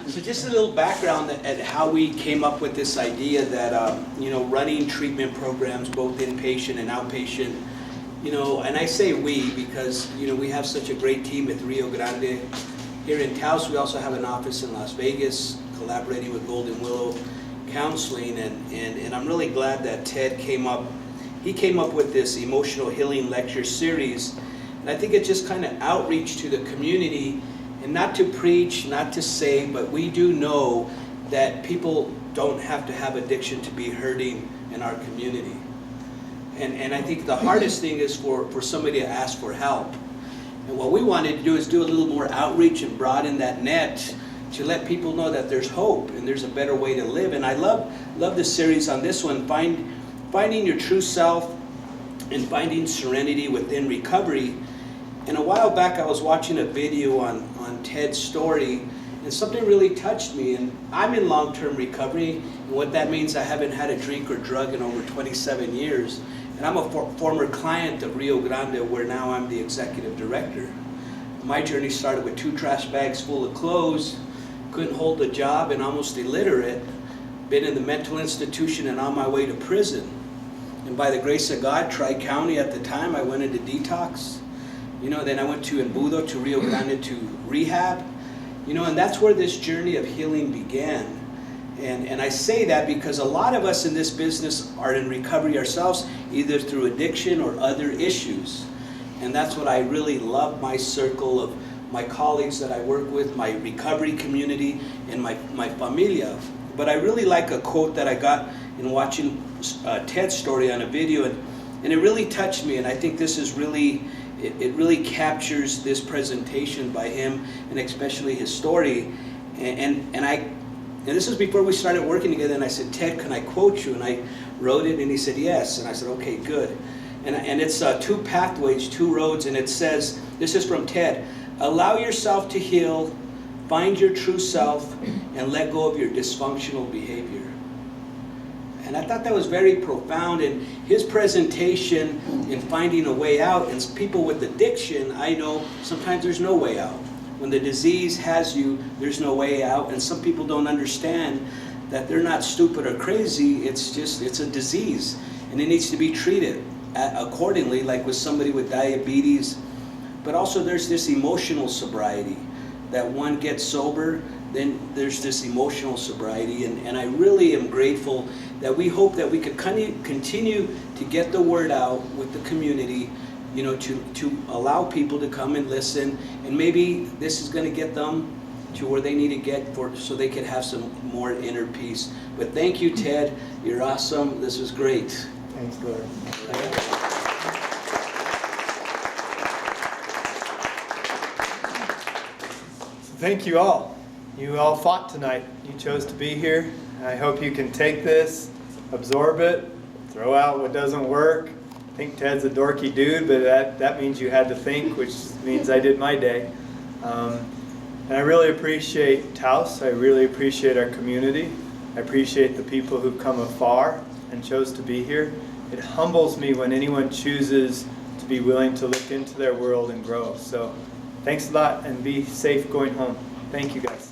So just a little background at how we came up with this idea that, running treatment programs, both inpatient and outpatient, and I say we because, we have such a great team at Rio Grande. Here in Taos, we also have an office in Las Vegas, collaborating with Golden Willow Counseling, and I'm really glad that Ted came up with this emotional healing lecture series, and I think it's just kind of outreach to the community, and not to preach, not to say, but we do know that people don't have to have addiction to be hurting in our community. And I think the hardest thing is for somebody to ask for help. And what we wanted to do is do a little more outreach and broaden that net to let people know that there's hope and there's a better way to live. And I love the series on this one, finding your true self and finding serenity within recovery. And a while back I was watching a video on Ted's story, and something really touched me. And I'm in long-term recovery, and what that means, I haven't had a drink or drug in over 27 years. And I'm a former client of Rio Grande, where now I'm the executive director. My journey started with 2 trash bags full of clothes, couldn't hold a job, and almost illiterate, been in the mental institution and on my way to prison. And by the grace of God, Tri-County at the time, I went into detox. Then I went to Embudo, to Rio Grande, to rehab. And that's where this journey of healing began. And I say that because a lot of us in this business are in recovery ourselves, either through addiction or other issues. And that's what I really love, my circle of my colleagues that I work with, my recovery community, and my familia. But I really like a quote that I got in watching Ted's story on a video, and it really touched me, and I think this is really, it really captures this presentation by him, and especially his story. And this was before we started working together, and I said, Ted, can I quote you? And I wrote it, and he said, yes. And I said, okay, good. And it's 2 pathways, 2 roads, and it says, this is from Ted, allow yourself to heal, find your true self, and let go of your dysfunctional behavior. And I thought that was very profound, and his presentation in finding a way out, and people with addiction, I know sometimes there's no way out. When the disease has you, there's no way out, and some people don't understand that they're not stupid or crazy, it's a disease, and it needs to be treated accordingly, like with somebody with diabetes. But also there's this emotional sobriety, that one gets sober, then there's this emotional sobriety, and I really am grateful that we hope that we could continue to get the word out with the community, you know, to allow people to come and listen, and maybe this is going to get them to where they need to get so they could have some more inner peace. But thank you, Ted. You're awesome. This was great. Thanks, Lord. Thank you all. You all fought tonight. You chose to be here. I hope you can take this, absorb it, throw out what doesn't work. I think Ted's a dorky dude, but that means you had to think, which means I did my day. And I really appreciate Taos. I really appreciate our community. I appreciate the people who've come afar and chose to be here. It humbles me when anyone chooses to be willing to look into their world and grow. So thanks a lot, and be safe going home. Thank you, guys.